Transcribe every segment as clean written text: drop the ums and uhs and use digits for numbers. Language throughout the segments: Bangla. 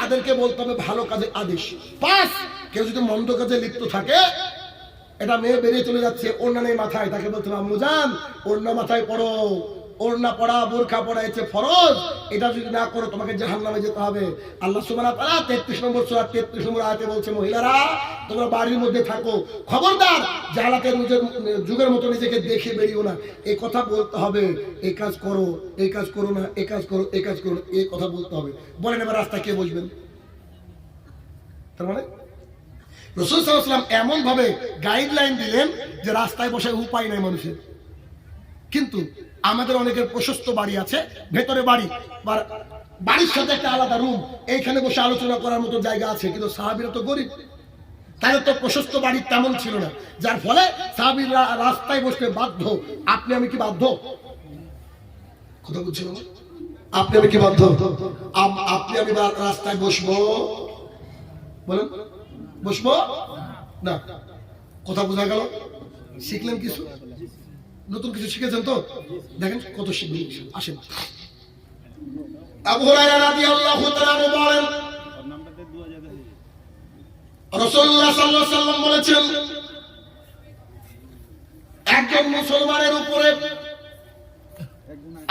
তাদেরকে বলতে হবে ভালো কাজে আদেশ। 5, কেউ যদি মন্দ কাজে লিপ্ত থাকে, এটা মেয়ে বেরিয়ে চলে যাচ্ছে ওড়না নেই মাথায়, তাকে বলতে হবে আম্মু জান ওড়না মাথায় পড়ো, ওড়না পড়া বোরকা পড়া হচ্ছে ফরজ, এটা যদি না করো তোমাকে জাহান্নামে যেতে হবে। আল্লাহ সুবহানাহু ওয়া তাআলা 33 নম্বর সূরা 33 নম্বর আয়াতে বলছে মহিলারা তোমরা বাড়ির মধ্যে থাকো, খবরদার জাহালাতের যুগের মতো নিজেকে দেখে বেরিও না। এই কথা বলতে হবে, এই কাজ করো, এই কাজ করো না, এই কাজ করো, এই কাজ করো, এই কথা বলতে হবে। বলেন এবার রাস্তা কে বসবেন? তার মানে রাসূল সাল্লাল্লাহু আলাইহি ওয়াসাল্লাম এমন ভাবে গাইডলাইন দিলেন যে রাস্তায় বসে উপায় নাই মানুষের। কিন্তু আমাদের অনেকের প্রশস্ত বাড়ি আছে, ভেতরে বাড়ি, বাড়ির সাথে একটা আলাদা রুম, এইখানে বসে আলোচনা করার মতো জায়গা আছে। কিন্তু সাহাবীরা তো গরিব, তাদের তো প্রশস্ত বাড়ি তেমন ছিল না, যার ফলে সাহাবীরা রাস্তায় বসতে বাধ্য। আপনি আমি কি বাধ্য? কথা বুঝছেন? আপনি আমি কি বাধ্য? আপনি আমি রাস্তায় বসবো? বলেন বসবো না? কথা বোঝা গেল? শিখলেন কিছু? নতুন কিছু শিখেছেন তো? দেখেন কত শিখবেন। আসেন, আবু হুরায়রা রাদিয়াল্লাহু তাআলা বলেন রাসূলুল্লাহ সাল্লাল্লাহু আলাইহি ওয়াসাল্লাম বলেছেন একজন মুসলমানের উপরে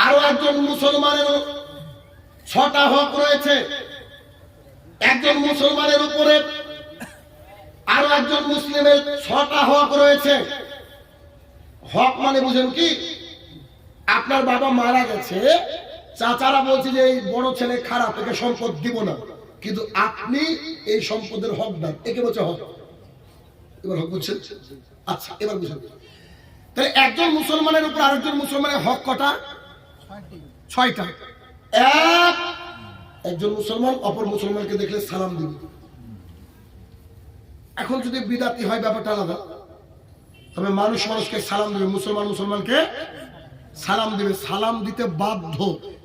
আরো একজন মুসলমানের 6টা হক রয়েছে। একজন মুসলমানের উপরে আরো একজন মুসলিমের 6টা হক রয়েছে। হক মানে বুঝেন কি? আপনার বাবা মারা গেছে, চাচারা বলছে যে এই বড় ছেলে খারাপ, একে সম্পদ দিব না, কিন্তু আপনি এই সম্পদের হকদার, একে বলছে হক। এবার হক বুঝছেন? আচ্ছা এবার বুঝুন, তাহলে একজন মুসলমানের উপর আরেকজন মুসলমানের হক কটা? 6টা। একজন মুসলমান অপর মুসলমানকে দেখলে সালাম দিবে। এখন যদি বিদাতি হয় ব্যাপারটা আলাদা, তবে মানুষ মানুষকে সালাম দেবে, মুসলমান মুসলমানকে সালাম দেবে, সালাম দিতে বাধ্য।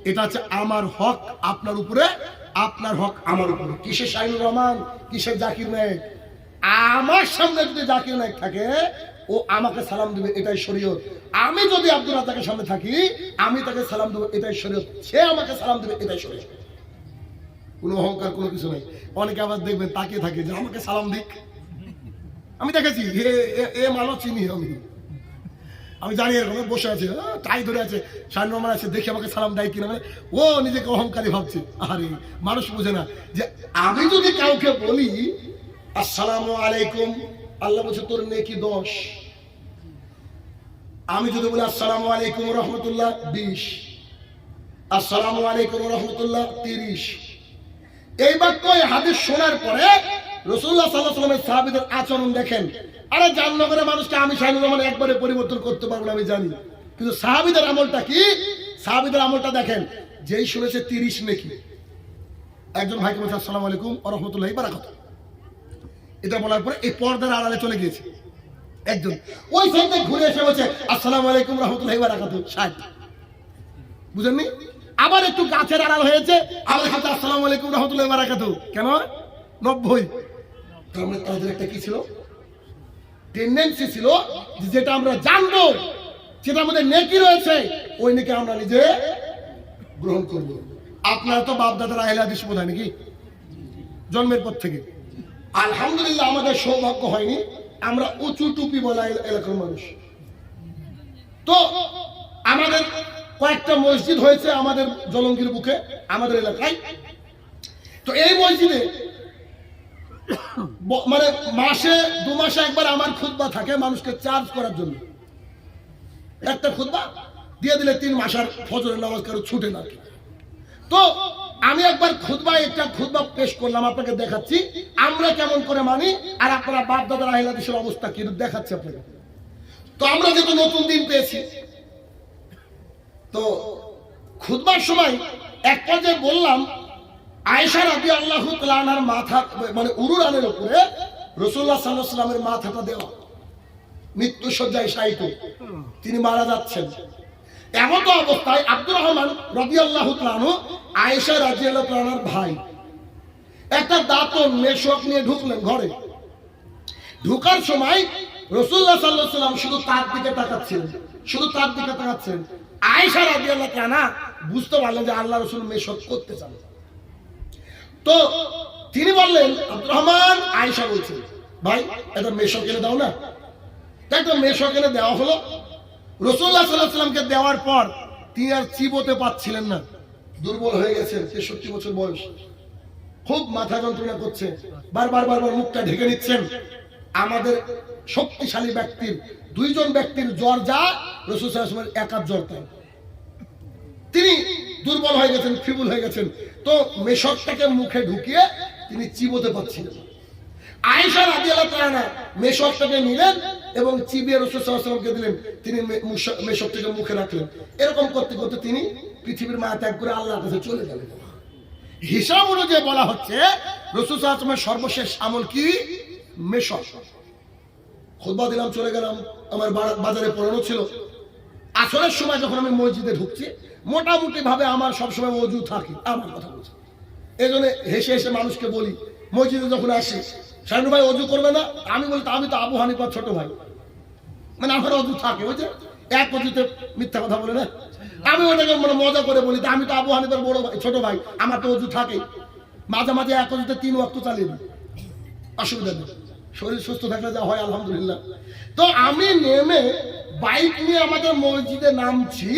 এটা হচ্ছে আমার হক আপনার উপরে, আপনার হক আমার উপরে। কিসের শাহিনুর রহমান, কিসের জাকির নায়েক? আমার সামনে যদি জাকির নায়েক থাকে ও আমাকে সালাম দেবে, এটাই শরীয়ত। আমি যদি আব্দুল রাজ্জাকের সামনে থাকি আমি তাকে সালাম দেবো, এটাই শরীয়ত। সে আমাকে সালাম দেবে, এটাই শরীয়ত। কোনো অহংকার কোনো কিছু নাই। অনেকে আবার দেখবেন তাকিয়ে থাকে যে আমাকে সালাম দিক। আমি দেখেছি এ মানব চিনি, আমি জানি এরকম বসে আছে, টাই ধরে আছে, শাহিনুর রহমান আছে, দেখে আমাকে সালাম দেয় কিনা, মানে ও নিজেকে অহংকারী ভাবছে। আরে মানুষ বোঝে না যে আমি যদি কাউকে বলি আসসালামু আলাইকুম, আল্লাহ বলছে তোর নেকি 10। আমি যদি বলি আসসালামু আলাইকুম রহমতুল্লাহ 20, আসসালামু আলাইকুম রহমতুল্লাহ 30। এই বাক্য হাদিস শোনার পরে রাসূলুল্লাহ সাল্লাল্লাহু আলাইহি ওয়াসাল্লামের সাহাবীদের আচরণ দেখেন। আরে জান্নাতের মানুষকে আমি শাহিনুর রহমান একবারে পরিবর্তন করতে পারবো না, আমি জানি, কিন্তু সাহাবীদের আমলটা কি? সাহাবীদের আমলটা দেখেন। যেই শুনেছে 30 নেকি, একজন ভাইকে বলছে আসসালামু আলাইকুম ওয়া রাহমাতুল্লাহি ওয়া বারাকাতুহু, এটা বলার পরে এই পর্দার আড়ালে চলে গিয়েছে। একজন ওই সাইডে ঘুরে এসে বলছে আসসালামু আলাইকুম ওয়া রাহমাতুল্লাহি ওয়া বারাকাতুহু, 60। বুঝেননি? আবার একটু গাছের আড়াল হয়েছে, আবার হাতে আসসালামু আলাইকুম ওয়া রাহমাতুল্লাহি ওয়া বারাকাতুহু, কেন 90? তার মানে তাদের একটা কি ছিল? টেন্ডেন্সি ছিল যেটা আমরা জানবো, যেটা আমাদের নেকি রয়েছে, ওই নেকি আমরা নিজে গ্রহণ করব। আপনারা তো বাপ দাদার আহলে হাদিস বোধ হয় নাকি জন্মের পর থেকে? আলহামদুলিল্লাহ আমাদের সৌভাগ্য হয়নি, আমরা উঁচু টুপি বলা এলাকার মানুষ। তো আমাদের কয়েকটা মসজিদ হয়েছে আমাদের জলঙ্গির বুকে, আমাদের এলাকায়। তো এই মসজিদে মানে মাসে 2 মাসে একবার আমার খুতবা থাকে মানুষকে চার্জ করার জন্য। একটা খুতবা দিয়ে দিলে 3 মাসের ফজরের নামাজ কারো ছুটে না। তো আমি একবার খুতবায় একটা খুতবা পেশ করলাম, আপনাকে দেখাচ্ছি আমরা কেমন করে মানি আর আপনারা বাপ দাদার আহলে হাদিসের অবস্থা কি দেখাচ্ছি আপনাকে। তো আমরা যেহেতু নতুন দিন পেয়েছি, তো খুতবার সময় এক পর্যায়ে বললাম আয়েশা রাদিয়াল্লাহু তাআলা আনহার মাথা মানে উরুরানের উপরে রাসূলুল্লাহ সাল্লাল্লাহু আলাইহি ওয়াসাল্লামের মাথাটা দেওয়া, মৃত্যু শয্যায় শায়িত, তিনি মারা যাচ্ছেন। এমন অবস্থায় আব্দুর রহমান রাদিয়াল্লাহু তাআলা আনহু আয়েশা রাদিয়াল্লাহু তাআলা আনহার ভাই একটা দাঁতন মেশক নিয়ে ঢুকলেন ঘরে। ঢোকার সময় রাসূলুল্লাহ সাল্লাল্লাহু আলাইহি ওয়াসাল্লাম শুধু তার দিকে তাকাচ্ছেন, শুধু তার দিকে তাকাচ্ছেন। আয়েশা রাদিয়াল্লাহু তাআলা বুঝতে পারলেন যে আল্লাহ রাসূল মেশক করতে চান। তো তিনি বললেন, আব্দুর রহমান, আয়েশা বলছেন, ভাই একটা মেশক এনে দাও না। তাই তো মেশক এনে দেওয়া হলো। রাসূলুল্লাহ সাল্লাল্লাহু আলাইহি ওয়াসাল্লামকে দেওয়ার পর তিনি আর চিবোতে পারছিলেন না, দুর্বল হয়ে গেছেন, 63 বছর বয়স, খুব মাথা যন্ত্রণা করছে, বারবার মুখটা ঢেকে নিচ্ছেন। আমাদের শক্তিশালী ব্যক্তির, 2 জন ব্যক্তির জ্বর যা রাসূল সাল্লাল্লাহু আলাইহি ওয়াসাল্লামের একার জ্বর তাই। তিনি দুর্বল হয়ে গেছেন, ফিবুল হয়ে গেছেন। তো মেশকটাকে মুখে ঢুকিয়ে তিনি চিবোতে পারছিলেন। আয়েশা রাদিয়াল্লাহু তাআলা মেশকটাকে নিলেন এবং চিবিয়ে রাসূল সাল্লাল্লাহু আলাইহি ওয়াসাল্লামকে দিলেন। তিনি মেশকটাকে মুখে রাখলেন। এরকম করতে করতে তিনি পৃথিবীর মায়া ত্যাগ করে আল্লাহর কাছে চলে গেলেন। হিসাব অনুযায়ী বলা হচ্ছে রাসূল সাল্লাল্লাহু আলাইহি ওয়াসাল্লামের সর্বশেষ আমল কি? মেশক। খুতবা দিলাম, চলে গেলাম, আমার বাজারে পড়ানো ছিল। আসরের সময় যখন আমি মসজিদে ঢুকছি, মোটামুটি ভাবে আমার সবসময় ওযু থাকে, আমার কথা বলছি। এই জন্য হেসে হেসে মানুষকে বলি, মসজিদে যখন আসি, শাহিন ভাই ওযু করবে না? আমি বলি, আমি তো আবু হানিফার ছোট ভাই, মানে আমার ওযু থাকে। ওই যে এক ওযুতে মিথ্যা কথা বলে না, আমি ওটাকে মানে মজা করে বলি, আমি তো আবু হানিফার বড় ভাই, ছোট ভাই, আমার তো ওযু থাকে। মাঝে মাঝে এক ওযুতে 3 ওয়াক্ত চালিয়ে দিই, অসুবিধা নেই, শরীর সুস্থ থাকলে যা হয় আলহামদুলিল্লাহ। তো আমি নেমে বাইক নিয়ে আমাদের মসজিদে নামছি।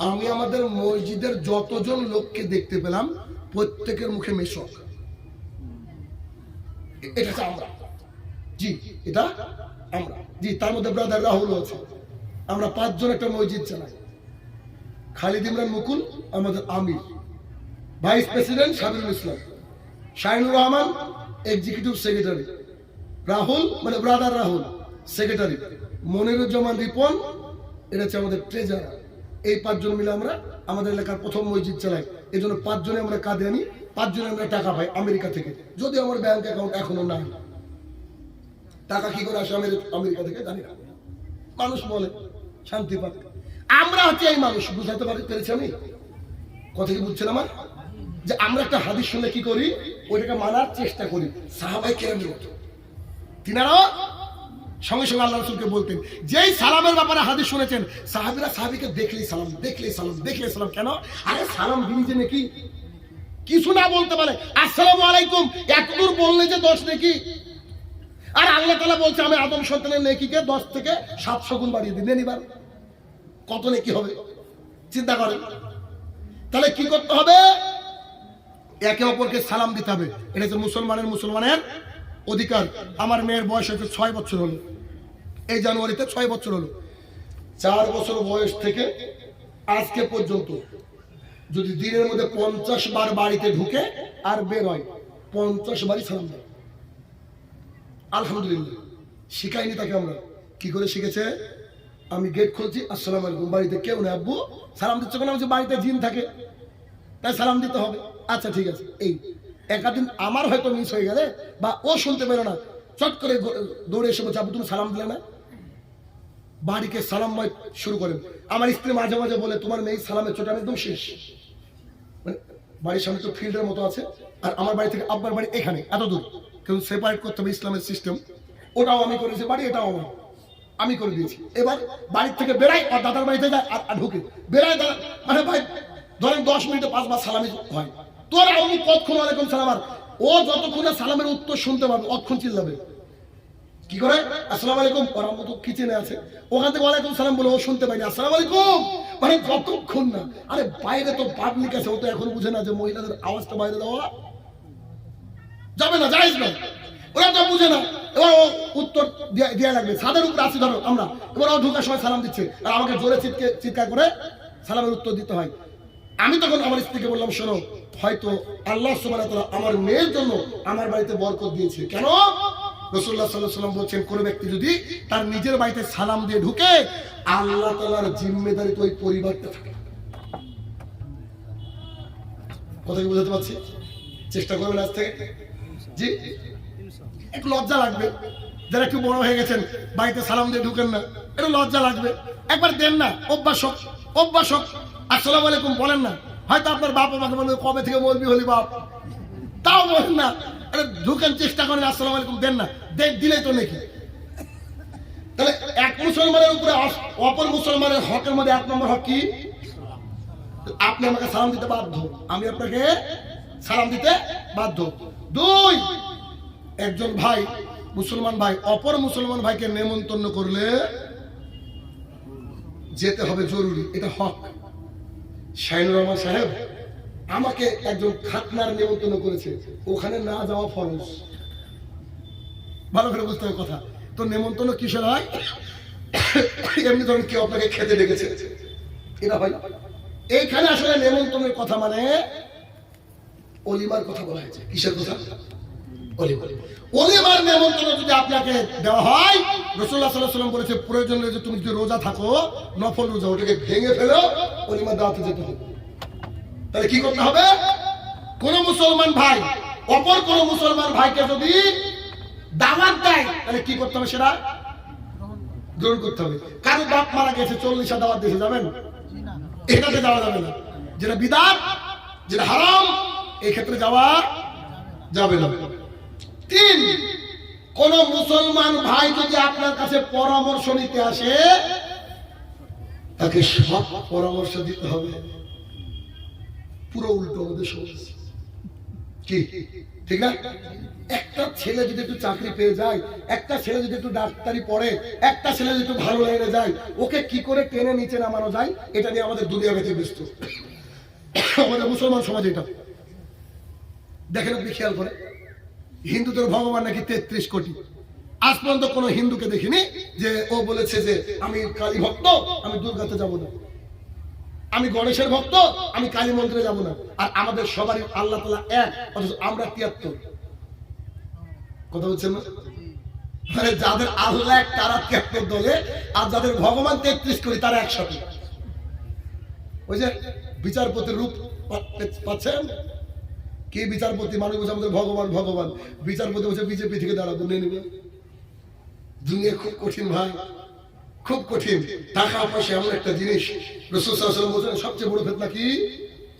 আমি আমাদের মসজিদের যতজন লোককে দেখতে পেলাম, প্রত্যেকের মুখে মেশক। এটা আমরা, জি এটা আমরা, জি। তার মধ্যে ব্রাদার রাহুল আছে। আমরা 5 জন একটা মসজিদ চালাই। খালিদ ইমরান মুকুল আমাদের আমির, ভাইস প্রেসিডেন্ট সাবিরুল ইসলাম, শাহিনুর রহমান এক্সিকিউটিভ সেক্রেটারি, রাহুল মানে ব্রাদার রাহুল সেক্রেটারি, মনিরুজ্জামান রিপন এটা হচ্ছে আমাদের ট্রেজারার। এই 5 জন মিলে আমরা আমাদের এলাকার প্রথম মসজিদ চালাই। এই জন্য 5 জনে আমরা কাঁধে আনি, 5 জনে আমরা টাকা পাই আমেরিকা থেকে। যদি আমার ব্যাংক অ্যাকাউন্ট এখনো নাই, টাকা কি করে আসে আমেরিকা থেকে জানি না। মানুষ বলে শান্তি পাক, আমরা হচ্ছে এই মানুষ। বুঝাতে পেরেছি আমি? কথা কি বুঝছেন আমার? যে আমরা একটা হাদিস শুনলে কি করি, ওইটাকে মানার চেষ্টা করি। সাহাবায়ে কেরামের মতো তিনারাও সঙ্গে সঙ্গে আল্লাহ রাসূলকে বলতেন। যেই সালামের ব্যাপারে হাদিস শুনেছেন, সাহাবীরা সাহাবীকে দেখলেই সালাম, দেখলেই সালাম, দেখলেই সালাম। কেন? আরে সালাম দিলি যে নাকি কিছু না বলতে পারে, আসসালামু আলাইকুম এতদূর বললে যে 10 নেকি। আর আল্লাহ তাআলা বলছে, আমি আদম সন্তানের নেকিকে 10 থেকে 700 গুণ বাড়িয়ে দিই। নেন এবার কত নেকি হবে চিন্তা করেন। তাহলে কি করতে হবে? একে অপরকে সালাম দিতে হবে। এটা হচ্ছে মুসলমানের অধিকার। আমার মেয়ের বয়স হচ্ছে 6 বছর হলো, এই জানুয়ারিতে 6 বছর হলো। 4 বছর বয়স থেকে আজকে পর্যন্ত যদি দিনের মধ্যে 50 বার বাড়িতে ঢুকে আর বের হয়, 50 বারই সালাম দেয়। আলহামদুলিল্লাহ। শিখাইনি তাকে আমরা। কি করে শিখেছে? আমি গেট খুলছি, আসসালামু আলাইকুম, বাড়িতে কেউ নেই, আব্বু সালাম দিচ্ছ কেন? বাড়িতে জিন থাকে তাই সালাম দিতে হবে। আচ্ছা ঠিক আছে। এই একদিন আমার হয়তো মিস হয়ে গেলে বা ও শুনতে পেলো না, চট করে দৌড়ে এসে বলছে, আব্বু তুমি সালাম দিলে না। বাড়িকে সালামময় শুরু করেন। আমার স্ত্রী মাঝে মাঝে বলে, তোমার মেয়ে সালামের চোট একদম শেষ। মানে বাড়ির সামনে তো ফিল্ডের মতো আছে, আর আমার বাড়ি থেকে আব্বার বাড়ি এখানে এত দূর, কেউ সেপারেট করতে হবে ইসলামের সিস্টেম। ওটাও আমি করেছি, বাড়ি এটাও আমি করে দিয়েছি। এবার বাড়ির থেকে বেড়াই আর দাদার বাড়িতে যায় আর ঢুকে বেড়াই, মানে ভাই ধরেন 10 মিনিটে 5 বার সালামি হয়। তোর আমি কতক্ষণ ওয়ালাইকুম সালাম, আর ও যতক্ষণে সালামের উত্তর শুনতে পারবে অতক্ষণ চিল্লাবে। কি করে? আসসালামু আলাইকুম, ওর আম্মু তো কিচেনে আছে, ওখান থেকে ওয়ালাইকুম সালাম বলে ও শুনতে পাইনি আসসালামু আলাইকুম, মানে যতক্ষণ না। আরে বাইরে তো পাবলিক আছে, ও তো এখন বুঝে না যে মহিলাদের আওয়াজটা বাইরে দেওয়া যাবে না, জায়েজ না, ওরা তো বুঝে না। এবার ও উত্তর দেওয়া লাগবে। ছাদের উপরে আসি ধরো আমরা, এবার ও ঢোকার সময় সালাম দিচ্ছে আর আমাকে জোরে চিৎকার করে সালামের উত্তর দিতে হয়। আমি তখন আমার স্ত্রীকে বললাম, শোনো, হয়তো আল্লাহ সুবহানাহু ওয়া তাআলা আমার মেয়ের জন্য আমার বাড়িতে বরকত দিয়েছে। কেন? রাসূলুল্লাহ সাল্লাল্লাহু আলাইহি ওয়াসাল্লাম বলছেন, কোন ব্যক্তি যদি তার নিজের বাড়িতে সালাম দিয়ে ঢুকে, আল্লাহ তাআলার জিম্মেদারি তো ওই পরিবারটা থাকে। কথা কি বুঝাতে পারছি? চেষ্টা করবেন আজ থেকে। জি, একটু লজ্জা লাগবে, যারা একটু বড় হয়ে গেছেন বাড়িতে সালাম দিয়ে ঢুকেন না, একটু লজ্জা লাগবে। একবার দেন না, অভ্যাস হোক। আসসালামু আলাইকুম বলেন না। হয়তো আপনার বাপ আমাকে বলবে, কবে থেকে বলবি হলি বাপ, তাও বলেন না। আরে ঢুকেন, চেষ্টা করেন, আসসালামু আলাইকুম দেন না, দিলেই তো নাকি। তাহলে এক মুসলমানের উপরে অপর মুসলমানের হকের মধ্যে 1 নম্বর হক কি? আপনি আমাকে সালাম দিতে বাধ্য, আমি আপনাকে সালাম দিতে বাধ্য। দুই, একজন ভাই মুসলমান ভাই অপর মুসলমান ভাইকে নেমন্তন্ন করলে যেতে হবে জরুরি, এটা হক। শাহিনুর রহমান সাহেব আমাকে একজন খাতনার নেমন্তন্ন করেছে, ওখানে না যাওয়া ফরজ। ভালো করে বুঝতে হবে কথা। তো নেমন্তন্ন কিসের হয়? এমনি ধরুন কেউ আপনাকে খেতে ডেকেছে, এটা হয়। এইখানে আসলে নেমন্তন্নের কথা মানে অলিমার কথা বলা হয়েছে। কিসের কথা? অলিমার নেমন্তন্ন যদি আপনাকে দেওয়া হয়, রাসূলুল্লাহ সাল্লাল্লাহু আলাইহি ওয়াসাল্লাম বলেছে প্রয়োজন হলে তুমি যদি রোজা থাকো, নফল রোজা, ওটাকে ভেঙে ফেলো, অলিমার দাওয়াতে যেতে হবে। তাহলে কি করতে হবে? কোন মুসলমান ভাই অপর কোন মুসলমান ভাইকে যদি দাওয়াত দেয়, তাহলে কি করতে হবে? সেটা গ্রহণ করতে হবে। কারো বাপ মারা গেছে, 40 দাওয়াত দিতে যাবেন? এটাতে যাওয়া যাবে না। যেটা বিদআত, যেটা হারাম, এই ক্ষেত্রে যাওয়া যাবে না। তিন, কোন মুসলমান ভাই যদি আপনার কাছে পরামর্শ নিতে আসে, তাকে সব পরামর্শ দিতে হবে। পুরো উল্টো আমাদের সমাজ, কি ঠিক না? একটা ছেলে যদি একটু চাকরি পেয়ে যায়, একটা ছেলে যদি একটু ডাক্তারি পড়ে, একটা ছেলে যদি একটু ভালো লেগে যায়, ওকে কি করে টেনে নিচে নামানো যায়, এটা নিয়ে আমাদের দুনিয়া বেঁচে ব্যস্ত। আমাদের মুসলমান সমাজ এটা দেখেন, আপনি খেয়াল করে, হিন্দুদের ভগবান নাকি 33 কোটি। আজ পর্যন্ত কোন হিন্দুকে দেখিনি যে ও বলেছে যে আমি কালী ভক্ত, আমি দুর্গাতে যাব না, আমি গণেশের ভক্ত, আমি কালী মন্দিরে যাব না। আর আমাদের সবারই আল্লাহ তাআলা এক, অথচ আমরা 73। কথা বলছেন না? মানে যাদের আল্লাহ এক তারা 73 দলে, আর যাদের ভগবান 33 কোটি তারা একসাথে। ওই যে বিচারপতির রূপ পাচ্ছেন, কি বিচারপতি? মানুষ বলছে আমাদের ভগবান ভগবান, বিচারপতি বলছে বিজেপি থেকে দাঁড়াবো, নিয়ে নেবে। দুনিয়া খুব কঠিন ভাই, খুব কঠিন। টাকা পয়সা এমন একটা জিনিস, রাসূল সাল্লাল্লাহু আলাইহি ওয়াসাল্লাম বলেছেন সবচেয়ে বড় ফিতনা কি?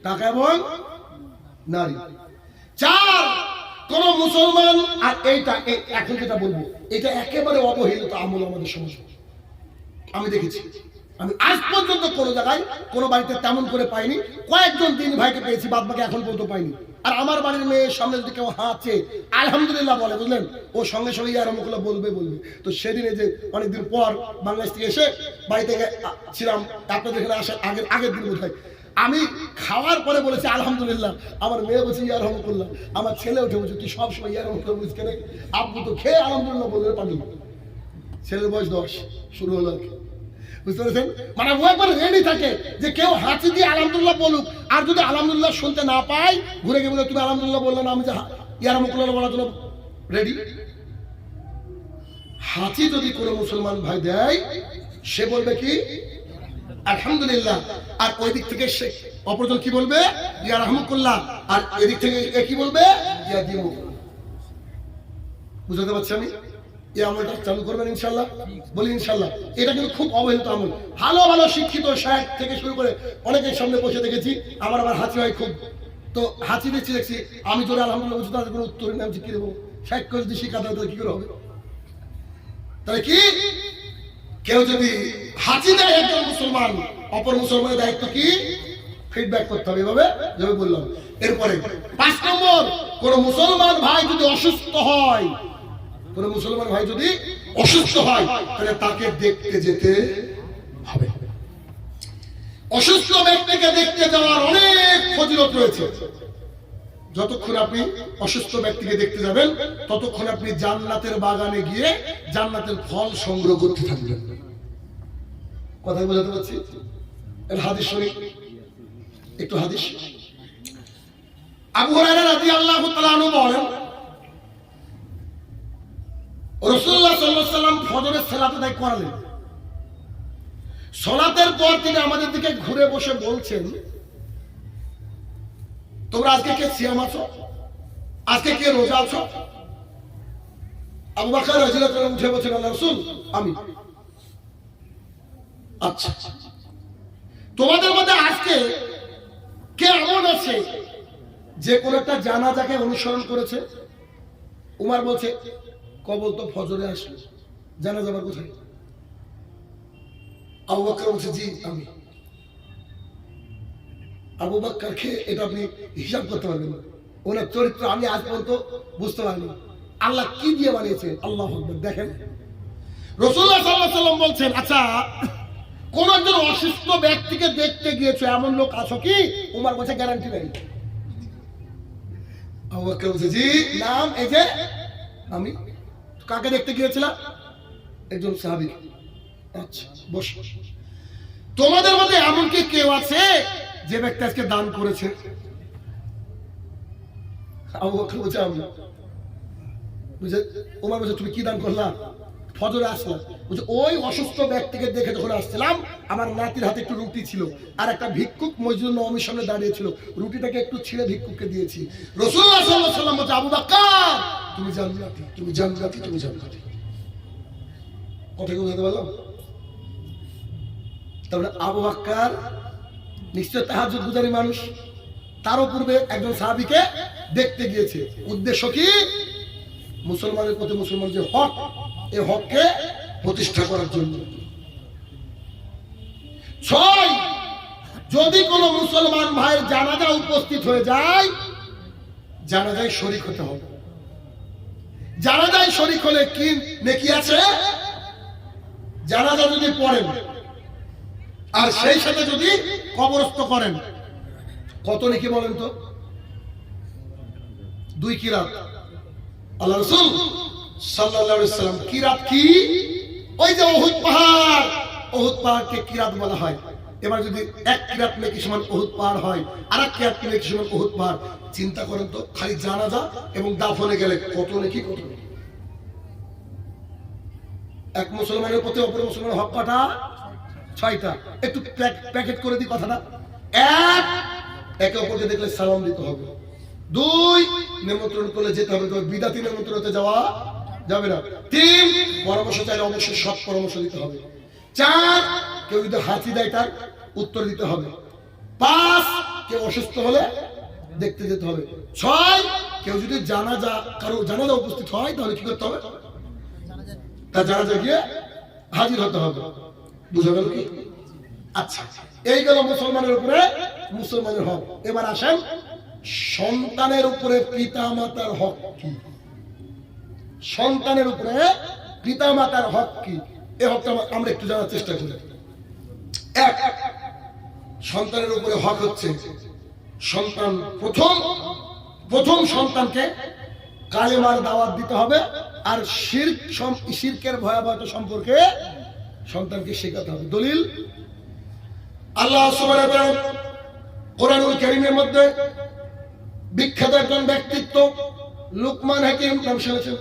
টাকা এবং নারী। চার, কোন মুসলমান, আর এইটা এখন যেটা বলবো, এটা একেবারে অবহেলিত আমল আমাদের সমাজে। আমি দেখেছি, আমি আজ পর্যন্ত কোন জায়গায় কোন বাড়িতে তেমন করে পাইনি। কয়েকজন দিন ভাইকে পেয়েছি, বাদ বাকি এখন পর্যন্ত পাইনি। আর আমার বাড়ির মেয়ের সামনে যদি কেউ হাঁচে আলহামদুলিল্লাহ বলে, বুঝলেন, ও সঙ্গে সঙ্গে ইয়ারমুকুল্লাহ বলবে। তো সেদিনে যে অনেকদিন পর বাংলাদেশ থেকে এসে বাড়িতে ছিলাম, আপনাদের এখানে আসার আগের দিন বোধ হয়, আমি খাওয়ার পরে বলেছি আলহামদুলিল্লাহ, আমার মেয়ে বলছে ইয়ারহমুকুল্লাহ, আমার ছেলে উঠে বলছে তুই সবসময় ইয়ারহমুকুল্লাহ বলিস কেন? আব্বু তো খেয়ে আলহামদুলিল্লাহ বলবে পানি। ছেলের বয়স 10 শুরু হলো, বুঝতে পেরেছেন? মানে ও একবার রেডি থাকে যে কেউ হাঁচি দিয়ে আলহামদুলিল্লাহ বলুক, আর যদি আলহামদুলিল্লাহ শুনতে না পাই, ঘুরে গিয়ে বলে তুমি আলহামদুলিল্লাহ বললে না, আমি যে ইয়ারহমুকুল্লাহ বলার জন্য রেডি। হাঁচি যদি কোনো মুসলমান ভাই দেয়, সে বলবে কি আলহামদুলিল্লাহ, আর ওই দিক থেকে সে অপরজন কি বলবে? ইয়া রাহমাকুল্লাহ, আর এদিক থেকে এ কি বলবে? ইয়া দিমু। বুঝতে পারছি আমি? এই আমলটা চালু করবেন ইনশাআল্লাহ? বলি ইনশাআল্লাহ। এটা কিন্তু খুব অবহেলিত আমল। ভালো ভালো শিক্ষিত শায়েখ থেকে শুরু করে অনেকের সামনে বসে দেখেছি, আমার আবার হাঁচি হয় খুব, তো হাঁচি দেখছি, আমি জোরে আলহামদুলিল্লাহ বলছি, তাদের কোনো উত্তর নেই। আমি কি দেবো? শায়েখ করে যদি শিক্ষা দেয় তাহলে কি করে হবে? তাহলে কি কেউ যদি হাঁচি দেয় একজন মুসলমান, অপর মুসলমানের দায়িত্ব কি? ফিডব্যাক করতে হবে, এভাবে যেভাবে বললাম। এরপরে 5 নম্বর, কোন মুসলমান ভাই যদি অসুস্থ হয়, কোন মুসলমান ভাই যদি অসুস্থ হয়, তাহলে তাকে দেখতে যেতে হবে। অসুস্থ ব্যক্তিকে দেখতে যাওয়ার অনেক ফজিলত রয়েছে। যতক্ষণ আপনি অসুস্থ ব্যক্তিকে দেখতে যাবেন, ততক্ষণ আপনি জান্নাতের বাগানে গিয়ে জান্নাতের ফল সংগ্রহ করতে থাকবেন। কথা বোঝাতে পারছি? এর হাদিস শরীফ, একটু হাদিস। আবু হুরায়রা রাদিয়াল্লাহু তাআলা আনহু বলেন, রাসূলুল্লাহ সাল্লাল্লাহু আলাইহি ওয়াসাল্লাম ফজরের সালাত আদায় করালেন। সালাতের পর তিনি আমাদের দিকে ঘুরে বসে বলছেন, তোমরা আজকে কে সিয়াম আছো? আজকে কে রোজা আছো? আবু বকর রাদিয়াল্লাহু আনহু উঠে বলছেন, আল্লাহর রাসূল আমি। আচ্ছা, তোমাদের মধ্যে আজকে কে এমন আছে যে কোন একটা জানাজাকে অনুসরণ করেছে? উমর বলছে, কবর তো ফজরে আসলো, জানাজা আবার কোথায়? আবু বকর বলছে, জি আমি। আবু বকর কে এটা আপনি হিসাব করতে পারবেন না, ওনার চরিত্র আমি আজ পর্যন্ত বুঝতে পারিনি। আল্লাহ কি দিয়ে বানিয়েছে, আল্লাহু আকবার। দেখেন রাসূলুল্লাহ সাল্লাল্লাহু আলাইহি ওয়াসাল্লাম বলছেন, আচ্ছা কোন একজন অসুস্থ ব্যক্তিকে দেখতে গিয়েছো এমন লোক আছো কি? উমর বলছে গ্যারান্টি নেই। আবু বকর বলছে জি নাম, এই যে আমি। কাকে দেখতে গিয়েছিলাম? একজন সাহাবী। আচ্ছা বস। তোমাদের মধ্যে এমন কি কেউ আছে যে ব্যক্তি আজকে দান করেছে? আবু বকর বলছে আমি। বুঝে ওমর বলছে তুমি কি দান করলা? ফজরে আসলাম। বুঝে ওই অসুস্থ ব্যক্তিকে দেখে যখন আসছিলাম, আমার নাতির হাতে একটু রুটি ছিল, আর একটা ভিক্ষুক মসজিদুল নববীর সামনে দাঁড়িয়ে ছিল, রুটিটাকে একটু ছিঁড়ে ভিক্ষুককে দিয়েছি। রাসূলুল্লাহ সাল্লাল্লাহু আলাইহি ওয়াসাল্লাম বলছে আবু বকর তুমি জান্নাতি, তুমি জান্নাতি, তুমি জান্নাতি। কথা কি বুঝতে পারলাম? তাহলে আবু বকর নিশ্চয় তাহাজ্জুদ গুজারি মানুষ। তারও পূর্বে একজন সাহাবীকে দেখতে গিয়েছে, উদ্দেশ্য কি? মুসলমানের প্রতি মুসলমান যে হক, এই হককে প্রতিষ্ঠা করার জন্য। 6 যদি কোন মুসলমান ভাইয়ের জানাজা উপস্থিত হয়ে যায়, জানাজায় শরীক হতে হবে। জানাজায় শরীক হলে কি নেকি আছে? জানাজা যদি পড়েন আর সেই সাথে যদি কবরস্থ করেন, কত নেকি বলেন তো? 2 কিরাত। আল্লাহ রাসূল সাল্লাল্লাহু আলাইহি ওয়াসাল্লাম কিরাত কি? ওই যে উহুদ পাহাড়, উহুদ পাহাড়কে কিরাত বলা হয়। এবার যদি 1 কিরাত নেকি সমান উহুদ পাহাড় হয়, আর 1 কিরাত নেকি সমান উহুদ পাহাড়, চিন্তা করেন তো খালি জানাজা এবং দাফনে গেলে কত নেকি, কত নেকি। এক মুসলমানের প্রতি অপর মুসলমানের হক কটা? 6টা। একটু প্যাকেট করে দিই কথাটা। 1 একে অপরকে দেখলে সালাম দিতে হবে। 2 নিমন্ত্রণ করলে যেতে হবে, তবে বিদাতি নিমন্ত্রণে যাওয়া যাবে না। 3 পরামর্শ চাইলে অবশ্যই সৎ পরামর্শ দিতে হবে। 4 কেউ যদি হাঁচি দেয় তার উত্তর দিতে হবে। 5 কেউ অসুস্থ হলে দেখতে যেতে হবে। 6 কেউ যদি কারো জানাজা উপস্থিত হয় তাহলে কি করতে হবে? তার জানাজা গিয়ে হাজির হতে হবে। বুঝা গেল কি? আচ্ছা, এই গেল মুসলমানের উপরে মুসলমানের হক। এবার আসেন সন্তানের উপরে পিতা মাতার হক কি? সন্তানের উপরে পিতা মাতার হক কি? এই হকটা আমরা একটু জানার চেষ্টা করি। 1 সন্তানের উপরে হক হচ্ছে, সন্তান প্রথম সন্তানকে কালেমার দাওয়াত দিতে হবে, আর শিরকের ভয়াবহতা সম্পর্কে সন্তানকে শেখাতে হবে। দলিল আল্লাহ সুবহানাহু ওয়া তাআলা কোরআনুল কারীমের মধ্যে বিখ্যাত একজন ব্যক্তিত্ব লুকমান হাকিম নাম শুনেছেন?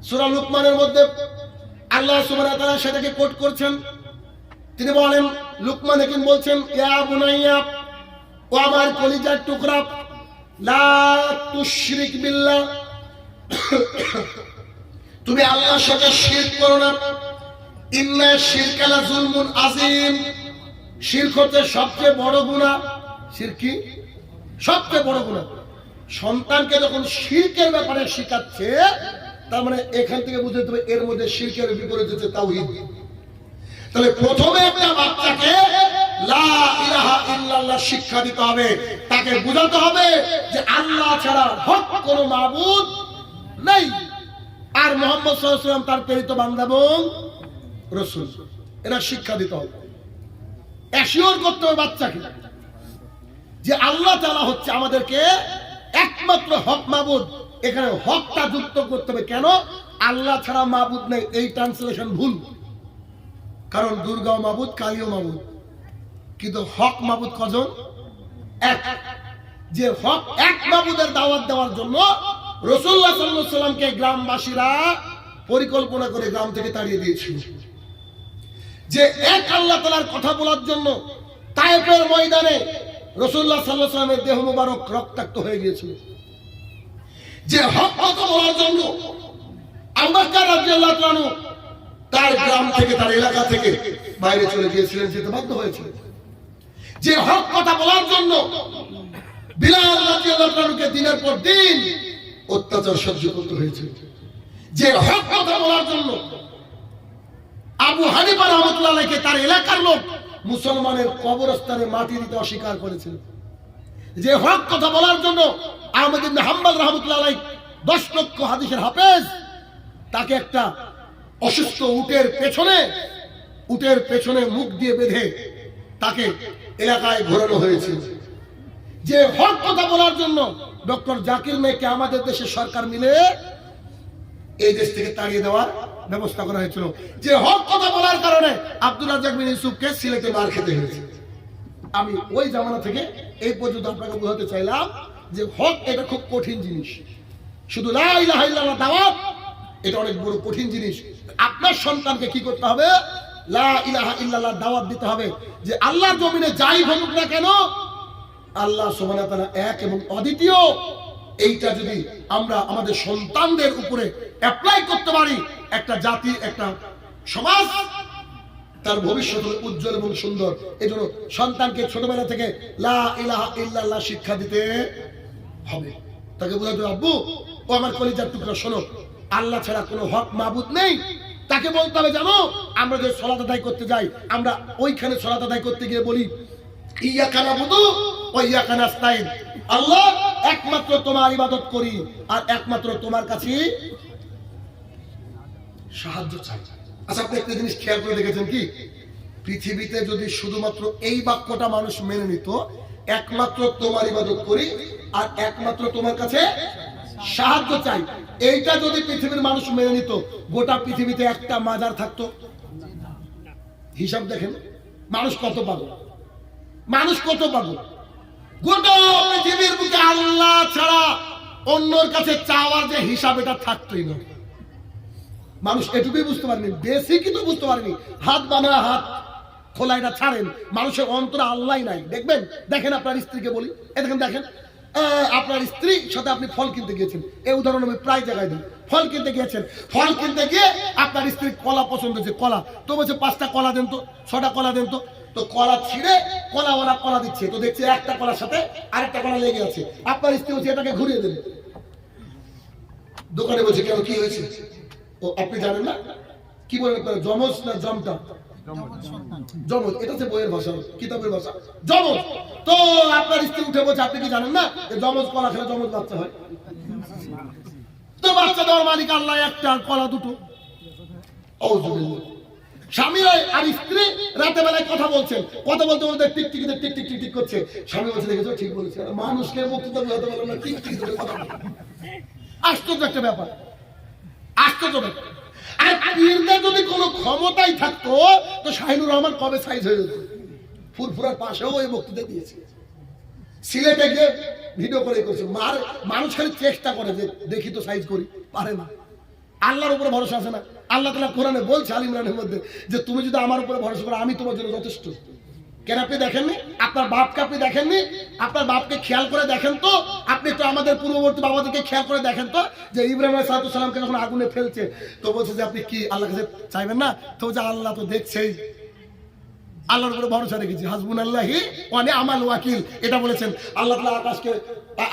সূরা লুকমানের মধ্যে আল্লাহ সুবহানাহু ওয়া তাআলা সেটাকে কোট করছেন। তিনি বলেন, লুকমান হাকিম বলছেন, ইয়া বুনাইয়া, ও আমার কলিজার টুকরা, লা তুশরিক বিল্লাহ, তুমি আল্লাহর সাথে শিরক করো না। ইন্না শিরকা লা যুলমুন আযীম, শিরক হচ্ছে সবচেয়ে বড় গুনাহ। শিরক কি? সবচেয়ে বড় গুনাহ। সন্তানকে যখন শিরকের ব্যাপারে শেখাচ্ছে, তার মানে এখান থেকে বুঝতে হবে এর মধ্যে শিরকের বিপরীত হচ্ছে তাওহীদ। তাহলে প্রথমে একটা বাচ্চাকে লা ইলাহা ইল্লাল্লাহ শিক্ষা দিতে হবে, তাকে বোঝাতে হবে যে আল্লাহ ছাড়া হক কোনো মাবুদ নেই, আর মুহাম্মদ সাল্লাল্লাহু আলাইহি ওয়াসাল্লাম তার প্রেরিত বান্দা এবং রাসূল। এটা শিক্ষা দিতে হবে। অ্যাসিওর করতে হবে বাচ্চাকে যে আল্লাহ তাআলা হচ্ছে আমাদেরকে একমাত্র হক মাবুদ। এখানে হকটা যুক্ত করতে হবে। কেন? আল্লাহ ছাড়া মাবুদ নেই, এই ট্রান্সলেশন ভুল। কারণ দুর্গাও মাবুদ, কালীও মাবুদ, কিন্তু হক মাবুদ কজন? এক। যে হক এক মাবুদের দাওয়াত দেওয়ার জন্য রাসূলুল্লাহ সাল্লাল্লাহু আলাইহি ওয়াসাল্লামকে গ্রামবাসীরা পরিকল্পনা করে গ্রাম থেকে তাড়িয়ে দিয়েছিল। যে এক আল্লাহ তাআলার কথা বলার জন্য তায়েফের ময়দানে রাসূলুল্লাহ সাল্লাল্লাহু আলাইহি ওয়াসাল্লামের দেহ মুবারক রক্তাক্ত হয়ে গিয়েছিল। যে হক কথা বলার জন্য আবু বকর রাদিয়াল্লাহু তাআলা তার গ্রাম থেকে, তার এলাকা থেকে বাইরে চলে গিয়েছিলেন, যেতে বাধ্য হয়েছিল। যে হক কথা বলার জন্য বিলাল রাদিয়াল্লাহু তাআলাকে দিনের পর দিন অত্যাচার সহ্য করতে হয়েছিল। যে হক কথা বলার জন্য আবু হানিফা রাহমাতুল্লাহ আলাইহি তার এলাকার লোক মুসলমানের কবরস্থানে মাটি দিতে অস্বীকার করেছিল। যে হক কথা বলার জন্য আহমদ ইবনে হাম্বল রাহমাতুল্লাহ আলাইহি 10 লক্ষ হাদিসের হাফেজ, তাকে একটা অসুস্থ উটের পেছনে মুখ দিয়ে বেঁধে তাকে এলাকায় ঘোরানো হয়েছিল। যে হক কথা বলার জন্য ডক্টর জাকির নায়েককে আমাদের দেশের সরকার মিলে এই দেশ থেকে তাড়িয়ে দেওয়ার ব্যবস্থা করা হয়েছিল। যে হক কথা বলার কারণে আব্দুল রাজ্জাক বিন ইউসুফকে সিলেটে মার খেতে হয়েছে। আমি ওই জামানা থেকে এই পর্যন্ত আপনাকে বোঝাতে চাইলাম যে হক এটা খুব কঠিন জিনিস। শুধু লা ইলাহা ইল্লাল্লাহ দাওয়াত এটা অনেক বড় কঠিন জিনিস। আপনার সন্তানকে কি করতে হবে? লা ইলাহা ইল্লাল্লাহ দাওয়াত দিতে হবে যে আল্লাহর জমিনে যাই ঘটুক না কেন আল্লাহ সুবহানাহু ওয়া তাআলা এক এবং অদ্বিতীয়। এইটা যদি আমরা আমাদের সন্তানদের উপরে অ্যাপ্লাই করতে পারি, একটা জাতি, একটা সমাজ তার ভবিষ্যৎ উজ্জ্বল এবং সুন্দর। এজন্য সন্তানকে ছোটবেলা থেকে লা ইলাহা ইল্লাল্লাহ শিক্ষা দিতে হবে। তাকে বোঝাতে হবে, আব্বু ও আমার কলিজার টুকরা, শোনো, আল্লাহ ছাড়া কোনো হক মাবুদ নেই। তাকে বলতে হবে, জানো আমরা যে সালাত আদায় করতে যাই, আমরা ওইখানে সালাত আদায় করতে গিয়ে বলি ইয়াকা নাবুদু ওয়া ইয়াকা নাস্তাইন, আল্লাহ একমাত্র তোমার ইবাদত করি আর একমাত্র তোমার কাছে সাহায্য চাই। আচ্ছা, আপনি একটা জিনিস খেয়াল করে দেখেছেন কি, পৃথিবীতে যদি শুধুমাত্র এই বাক্যটা মানুষ মেনে নিত, একমাত্র তোমার ইবাদত করি আর একমাত্র তোমার কাছে সাহায্য চাই, এইটা যদি পৃথিবীর মানুষ মেনে নিত, গোটা পৃথিবীতে একটা মাজার থাকতো? হিসাব দেখেন মানুষ কত পাগল, মানুষ কত পাগল। গোটা পৃথিবীর বুকে আল্লাহ ছাড়া অন্যর কাছে চাওয়ার যে হিসাব এটা থাকতোই না। মানুষ এটুকুই বুঝতে পারেনি, বেসিকই তো বুঝতে পারেনি। হাত বানা হাত খোলা এটা ছাড়েন, মানুষের অন্তরে আল্লাহ নাই। দেখেন আপনার স্ত্রীকে বলি, দেখেন আপনার স্ত্রীর সাথে আপনি ফল কিনতে গিয়েছেন, এই উদাহরণ আমি প্রায় জায়গায় দিই। ফল কিনতে গিয়েছেন, ফল কিনতে গিয়ে আপনার স্ত্রীর কলা পছন্দ হয়েছে, কলা তো বলছে 5টা কলা দেন তো, 6টা কলা দেন তো। তো কলা ছিঁড়ে কলাওয়ালা কলা দিচ্ছে, তো দেখছে একটা কলার সাথে আরেকটা কলা লেগে আছে। আপনার স্ত্রী বলছে এটাকে ঘুরিয়ে দেবে। দোকানে বলছে কেন, কি হয়েছে? ও আপনি জানেন না, কি বলেন আপনারা, যমজ না জমটা? যমজ, এটা হচ্ছে বইয়ের ভাষা, কিতাবের ভাষা, যমজ। তো আপনার স্ত্রী উঠে বলছে আপনি কি জানেন না যমজ কলা খেলে যমজ বাচ্চা হয়? তো বাচ্চা দেওয়ার মালিক আল্লাহ, একটা কলা দুটো। স্বামী আর স্ত্রী রাতে বেলায় কথা বলছেন, কথা বলতে বলতে tick tick tick tick tick tick করছে। স্বামী বলছে দেখেছো, ঠিক বলেছে, মানুষকে বক্তৃতা বোঝাতে পারলো না, টিক টিক করে কথা বলে। আশ্চর্য একটা ব্যাপার, আশ্চর্য ব্যাপার। আর পীরদের যদি কোনো ক্ষমতাই থাকতো তো শাহিনুর রহমান কবে সাইজ হয়ে যেত। ফুরফুরার পাশেও ওই বক্তৃতা দিয়েছে, সিলেটে গিয়ে ভিডিও করে করছে। মানুষ খালি চেষ্টা করে যে দেখি তো সাইজ করি, পারে না। আল্লাহর উপরে ভরসা আছে না? আল্লাহ তাআলা কোরআনে বলছে আল ইমরানের মধ্যে যে তুমি যদি আমার উপরে ভরসা করো আমি তোমার জন্য যথেষ্ট। কেন আপনি দেখেননি? আপনার বাপকে আপনি দেখেননি? আপনার বাপকে খেয়াল করে দেখেন তো, আপনি একটু আমাদের পূর্ববর্তী বাবাদেরকে খেয়াল করে দেখেন তো, যে ইব্রাহিম আলাইহিস সালামকে যখন আগুনে ফেলছে তো বলছে যে আপনি কি আল্লাহর কাছে চাইবেন না? তো যে আল্লাহ তো দেখছেই, আল্লাহর উপরে ভরসা রেখেছি, হাসবুনাল্লাহি ওয়া নি'মাল ওয়াকিল, এটা বলেছেন। আল্লাহ তাআলা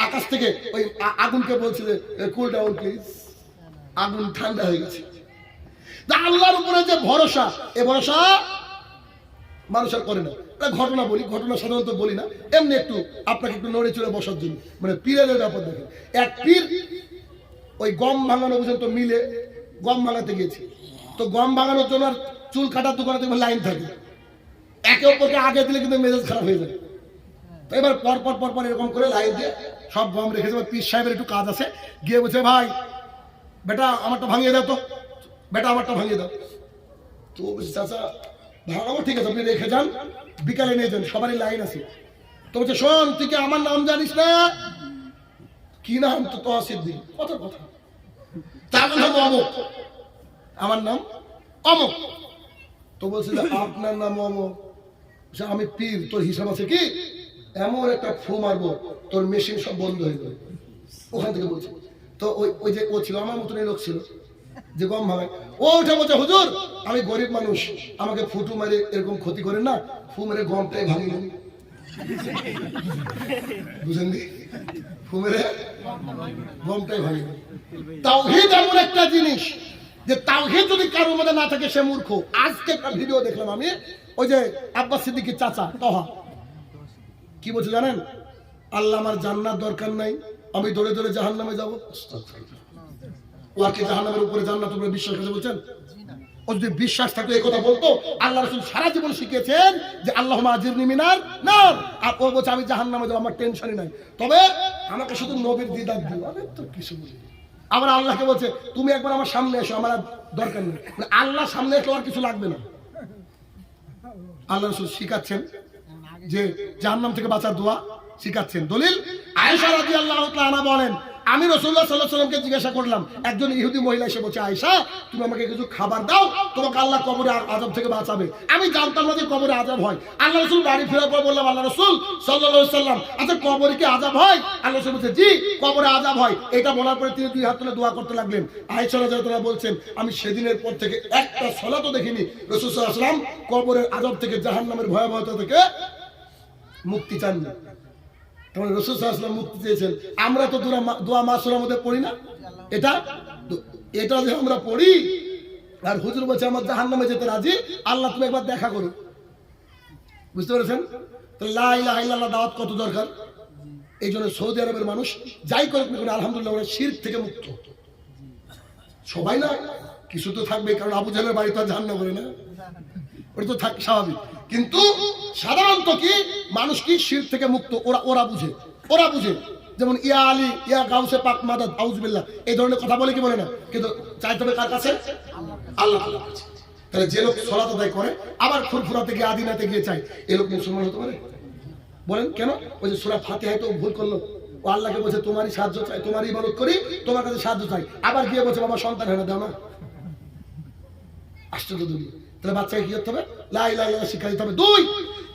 আকাশ থেকে ওই আগুনকে বলছে যে কুল ডাউন প্লিজ, আগুন ঠান্ডা হয়ে গেছে। আল্লাহর উপরে যে ভরসা, এই ভরসা মানুষ আর করে না। ঘটনা বলি, ঘটনা সাধারণত বলি না, এমনি একটু আপনাকে একটু নড়ে চড়ে বসার জন্য, মানে পীরের ব্যাপার দেখেন। এক পীর ওই গম ভাঙানো পর্যন্ত মিলে গম ভাঙাতে গিয়েছে। তো গম ভাঙানোর জন্য আর চুল কাটার দোকানে দেখবেন লাইন থাকে, একে অপরকে আগে দিলে কিন্তু মেজাজ খারাপ হয়ে যায়। তো এবার পর এরকম করে লাইন দিয়ে সব গম রেখেছে। পীর সাহেবের একটু কাজ আছে, গিয়ে বলছে ভাই বেটা আমারটা ভাঙিয়ে দাও তো, বেটা আমারটা ভাঙিয়ে দাও। তো বলছে চাচা ভাঙাবো, ঠিক আছে আপনি রেখে যান, বিকালে নিয়ে যান, সবারই লাইন আছে। তো বলছে শোন, তুই কি আমার নাম জানিস না? কি নাম? তো তহসিদ্দিন। কথা তার নাম অমুক, আমার নাম অমুক। তো বলছে যে আপনার নাম অমুক, আমি পীর, তোর হিসাব আছে কি? এমন একটা ফু মারবো তোর মেশিন সব বন্ধ হয়ে যাবে। ওখান থেকে বলছে। তো ওই যে ও ছিল আমার মতন লোক ছিল যে গম ভাঙায়, ও উঠে বলছে হুজুর আমি গরিব মানুষ, আমাকে ফুটু মেরে এরকম ক্ষতি করেন না, ফু মেরে গমটাই ভাঙি নেন। বুঝেন নি? ফু মেরে গমটাই ভাঙি নেন। তাওহীদ এমন একটা জিনিস যে তাওহীদ যদি কারোর মধ্যে না থাকে সে মূর্খ। আজকে একটা ভিডিও দেখলাম আমি, ওই যে আব্বাস সিদ্দিকীর চাচা তহা কি বলছে জানেন? আল্লাহ আমার জান্নাত দরকার নাই, আমি দৌড়ে দৌড়ে জাহান্নামে যাবো? ও আর কি জাহান্নামের উপরে জান্নাত উপরে বিশ্বাস করে বলছেন? ও যদি বিশ্বাস থাকতো এই কথা বলতো। আল্লাহ রাসূল সারা জীবন শিখিয়েছেন যে আল্লাহুম্মা আজিরনি মিনার নার, আর ও বলছে আমি জাহান্নামে যাব, আমার টেনশনই নাই, তবে আমাকে শুধু নবীর দিদার দিও। আরে তো কিছু বলি। আবার আল্লাহকে বলছে তুমি একবার আমার সামনে এসো, আমার আর দরকার নেই। মানে আল্লাহ সামনে এসো, আর কিছু লাগবে না। আল্লাহ রাসূল শিখাচ্ছেন যে জাহান্নাম থেকে বাঁচার দোয়া শিখাচ্ছেন। দলিল আয়েশা রাদিয়াল্লাহু তাআলা আনহা বলেন, আমি রাসূলুল্লাহ সাল্লাল্লাহু আলাইহি ওয়াসাল্লামকে জিজ্ঞাসা করলাম, একজন ইহুদি মহিলা এসে বলছে আয়েশা তুমি আমাকে কিছু খাবার দাও, তোমাকে আল্লাহ কবরে আযাব থেকে বাঁচাবে। আমি জানতাম না যে কবরে আযাব হয়। আল্লাহ রাসূল বাড়ি ফেরার পর বললাম, আল্লাহ রাসূল সাল্লাল্লাহু আলাইহি ওয়াসাল্লাম, আচ্ছা কবরে কি আযাব হয়? আল্লাহ রাসূল বলছে জি কবরে আযাব হয়। এটা বলার পরে তিনি দুই হাত তুলে দোয়া করতে লাগলেন। আয়েশা রাদিয়াল্লাহু তাআলা বলছেন, আমি সেদিনের পর থেকে একটা সালাতও দেখিনি রাসূল সাল্লাল্লাহু আলাইহি ওয়াসাল্লাম কবরের আযাব থেকে, জাহান্নামের ভয়াবহতা থেকে মুক্তি চান না। তখন রাসূল সাল্লাল্লাহু আলাইহি ওয়াসাল্লাম মুক্তি চেয়েছেন। আমরা তো দোয়া মাসুরার মধ্যে পড়ি না, এটা যে আমরা পড়ি। আর হুজুর বলছে আমার জাহান্নামে যেতে রাজি, আল্লাহ তুমি একবার দেখা করো। বুঝতে পেরেছেন? তো লা ইলাহা ইল্লাল্লাহ দাওয়াত কত দরকার। এই জন্য সৌদি আরবের মানুষ যাই করুক না আলহামদুলিল্লাহ ওরা শিরক থেকে মুক্ত। সবাই না, কিছু তো থাকবে, কারণ আবু জাহেলের বাড়ি তো জাহান্নাম করে না, ওটা তো থাক স্বাভাবিক। কিন্তু সাধারণত কি মানুষ কি শিরক থেকে মুক্ত, ওরা বুঝে। যেমন ইয়া আলী ইয়া গাউসে পাক মাদাদ আউযুবিল্লাহ এই ধরনের কথা বলে কি বলে না, কিন্তু চাইতে হবে কার কাছে? আল্লাহ তাআলার কাছে। তাহলে যে লোক সালাত আদায় করে আবার ফুরফুরাতে গিয়ে আদিনাতে গিয়ে চায়, এই লোক মুসলমান হতে পারে? বলেন কেন? ওই যে সূরা ফাতিহায় তো ভুল করলো, ও আল্লাহকে বলছে তোমারই সাহায্য চাই, তোমারই ইবাদত করি, তোমার কাছে সাহায্য চাই, আবার গিয়ে বলছে বাবা সন্তান হেনা দাও না। আশ্চর্য দুনিয়া। তাহলে বাচ্চাকে কি করতে হবে? লা ইলাহা ইল্লাল্লাহ শিক্ষা দিতে হবে। 2,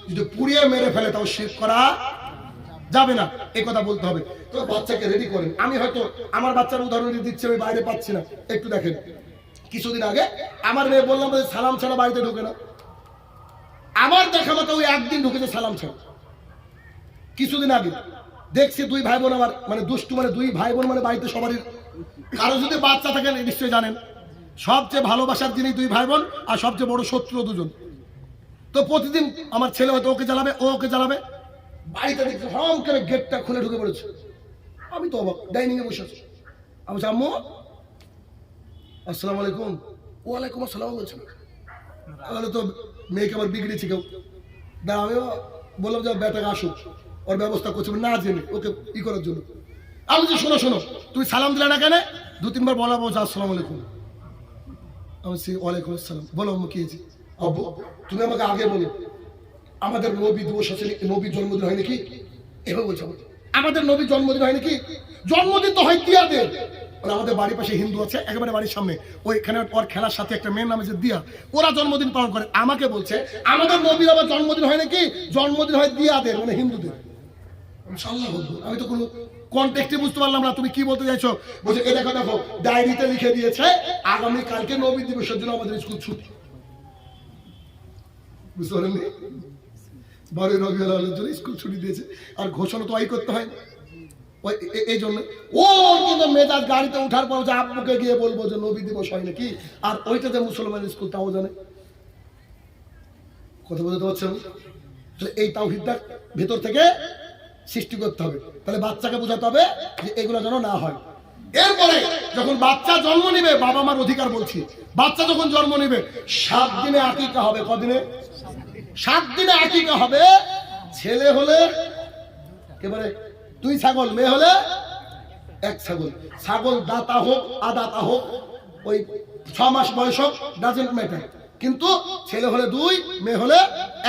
যদি পুড়িয়ে মেরে ফেলে তাও শিরক করা যাবে না, এই কথা বলতে হবে। তো বাচ্চাকে রেডি করেন। আমি হয়তো আমার বাচ্চার উদাহরণ দিচ্ছি, আমি বাইরে পাচ্ছি না, একটু দেখেন। কিছুদিন আগে আমার মেয়ে বললাম যে সালাম ছাড়া বাড়িতে ঢুকে না। আমার দেখা মতো ওই একদিন ঢুকেছে সালাম ছাড়া। কিছুদিন আগে দেখছি দুই ভাই বোন, আমার মানে দুষ্টু, মানে দুই ভাই বোন, মানে বাড়িতে সবারই কারো যদি বাচ্চা থাকে নিশ্চয়ই জানেন, সবচেয়ে ভালোবাসার যিনি দুই ভাই বোন, আর সবচেয়ে বড় শত্রু দুজন। তো প্রতিদিন আমার ছেলে হয়তো ওকে জ্বালাবে, ও ওকে জ্বালাবে। বাড়িতে দেখছি হম করে গেটটা খুলে ঢুকে পড়েছে। আমি তো অবাক, ডাইনিং এ বসে আছি। আমি বলছি আম্মু আসসালামু আলাইকুম। ওয়ালাইকুম আসসালাম বলছে। তাহলে তো মেয়েকে আবার বিগড়েছে কেউ। আমিও বললাম যে বেটাকে আসুক, ওর ব্যবস্থা করছে না জেনে ওকে ই করার জন্য। আমি বলছি শোনো তুমি সালাম দিলে না কেন? 2-3 বার বলা বলছে আসসালামু আলাইকুম। আমি বলছি ওয়ালাইকুম আসসালাম। বলো আম্মু কি হয়েছে? আব্বু তুমি আমাকে আগে বলো আমাদের নবী দিবস আছে, নবীর জন্মদিন হয় নাকি? এভাবে বলছে আমাদের নবীর জন্মদিন হয় নাকি? জন্মদিন তো হয় দিয়াদের। আমাদের বাড়ির পাশে হিন্দু আছে, একেবারে বাড়ির সামনে, ওইখানে ওর খেলার সাথে একটা মেয়ের নামে যে দিয়া, ওরা জন্মদিন পালন করে। আমাকে বলছে আমাদের নবীর আবার জন্মদিন হয় নাকি? জন্মদিন হয় দিয়াদের, মানে হিন্দুদের। আমি তো কোনো কনটেক্সটে বুঝতে পারলাম না তুমি কি বলতে চাইছো। বলছে এ দেখো ডায়েরিতে লিখে দিয়েছে আগামী কালকে নবী দিবসের জন্য আমাদের স্কুল ছুটি। বুঝতে পারেননি? 12 রবিউল আউয়ালের জন্য স্কুল ছুটি দিয়েছে, আর ঘোষণা তো করতে হয়। এই জন্য ও কিন্তু মেজাজ গাড়িতে উঠার পর যে আব্বুকে গিয়ে বলবো যে নবী দিবস হয় নাকি, আর ওইটা যে মুসলমানের স্কুল তাও জানে। কথা বলতে পারছেন? এই তাওহীদটা ভেতর থেকে সৃষ্টি করতে হবে। তাহলে বাচ্চাকে বোঝাতে হবে যে এগুলো যেন না হয়। এরপরে যখন বাচ্চা জন্ম নিবে, বাবা মার অধিকার বলছি, বাচ্চা যখন জন্ম নিবে 7 দিনে আকিকা হবে। কদিনে? 7 দিনে আকিকা হবে। ছেলে হলে একেবারে 2 ছাগল, মেয়ে হলে 1 ছাগল। ছাগল দাতা হোক আদাতা হোক, ওই 6 মাস বয়স হোক, ডাজেন্ট ম্যাটার, কিন্তু ছেলে হলে 2, মেয়ে হলে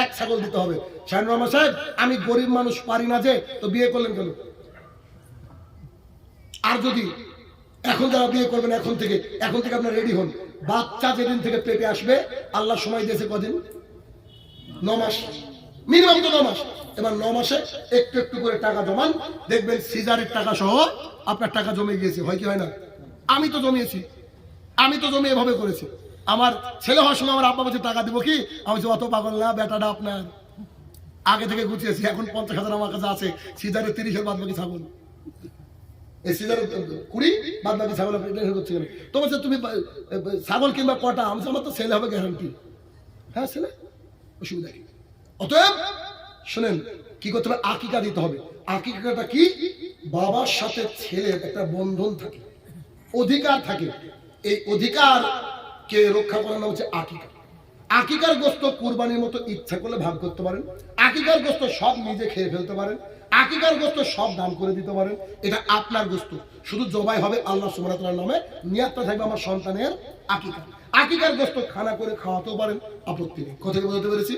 1 ছাগল দিতে হবে। শাহিনুর রহমান সাহেব আমি গরিব মানুষ, পারি না যে, তো বিয়ে করলেন কেন? আর যদি এখন যারা বিয়ে করবেন এখন থেকে আপনার রেডি হন। বাচ্চা যেদিন থেকে পেটে আসবে, আল্লাহ সময় দিয়েছে কদিন? 9 মাস, মিনিমাম তো 9 মাস। এবার 9 মাসে একটু একটু করে টাকা জমান, দেখবেন সিজারের টাকা সহ আপনার টাকা জমে গিয়েছে। হয় কি হয় না? আমি তো জমিয়েছি, এভাবে করেছি। আমার ছেলে হওয়ার সময় আমার আব্বা বলছে টাকা দিব কি? আমি বলছি অত পাগল না, বেটাটা আপনার আগে থেকে গুছিয়েছি। এখন 50,000 আমার কাছে আছে, সিজারের 30-এর বাদ বাকি ছাগল, এই সিজারের 20 বাদ বাকি ছাগল আপনি টেনশন করছেন কেন? তো বলছে তুমি ছাগল কিংবা কটা? আমি আমার তো ছেলে হবে গ্যারান্টি। হ্যাঁ ছেলে, অসুবিধা কি? অতএব শুনেন কি করতে হবে, আকিকা দিতে হবে। আকিকাটা কি? বাবার সাথে ছেলের একটা বন্ধন থাকে, অধিকার থাকে। এই অধিকার কে রক্ষা করানো হচ্ছে আকিকা। আকিকার গোশত কুরবানির মতো ইচ্ছা করলে ভাগ করতে পারেন, আকিকার গোশত সব নিজে খেয়ে ফেলতে পারেন, আকিকার গোশত সব দান করে দিতে পারেন। এটা আপনার গোশত, শুধু জবাই হবে আল্লাহ সুবহানাহু ওয়া তাআলার নামে, নিয়াতটা থাকবে আমার সন্তানের আকিকা। আকিকার গোশত খানা করে খাওয়াতেও পারেন, আপত্তি নেই। কথা বলতে পেরেছি?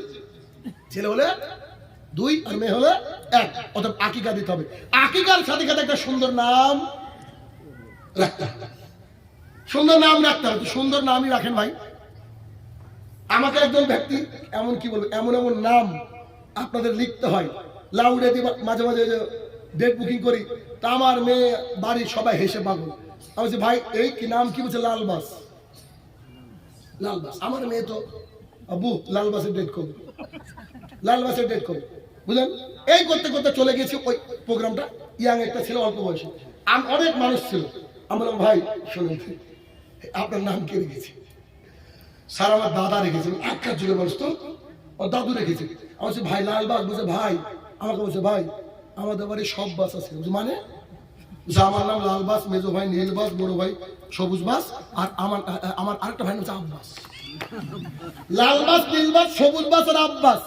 ছেলে হলে 2 আর মেয়ে হলে 1, অর্থাৎ আকিকা দিতে হবে। আকিকার সাথে সাথে একটা সুন্দর নাম রাখতে হবে, সুন্দর নাম রাখতে হবে। সুন্দর নামই রাখেন ভাই। আমাকে একজন ব্যক্তি এমন কি বলবো, এমন এমন নাম আপনাদের লিখতে হয়, লাউডে মাঝে মাঝে ডেট বুকিং করি, তা আমার মেয়ে বাড়ির সবাই হেসে পাগল। আমি বলছি ভাই এই কি নাম, কি বলছে? লালবাস। লালবাস। আমার মেয়ে তো আবু লালবাসের ডেট করবে, লালবাসের ডেট করবে, বুঝলেন? এই করতে করতে চলে গেছি ওই প্রোগ্রামটা। ইয়াং একটা ছেলে, অল্প বয়সে, অনেক মানুষ ছিল। আমি বললাম ভাই শুনুন, আপনার নাম কে রেখেছি? স্যার আমার দাদা রেখেছে। একটা যুগের মানুষ তো, ও দাদু রেখেছে। আমি বলছি ভাই লালবাস। বলছে ভাই, আমাকে বলছে ভাই আমাদের বাড়ি সব বাস আছে। মানে আমার নাম লালবাস, মেজো ভাই নীলবাস, বড় ভাই সবুজ বাস, আর আমার আরেকটা ভাই নাম হচ্ছে আব্বাস। লালবাস, নীলবাস, সবুজ বাস আর আব্বাস।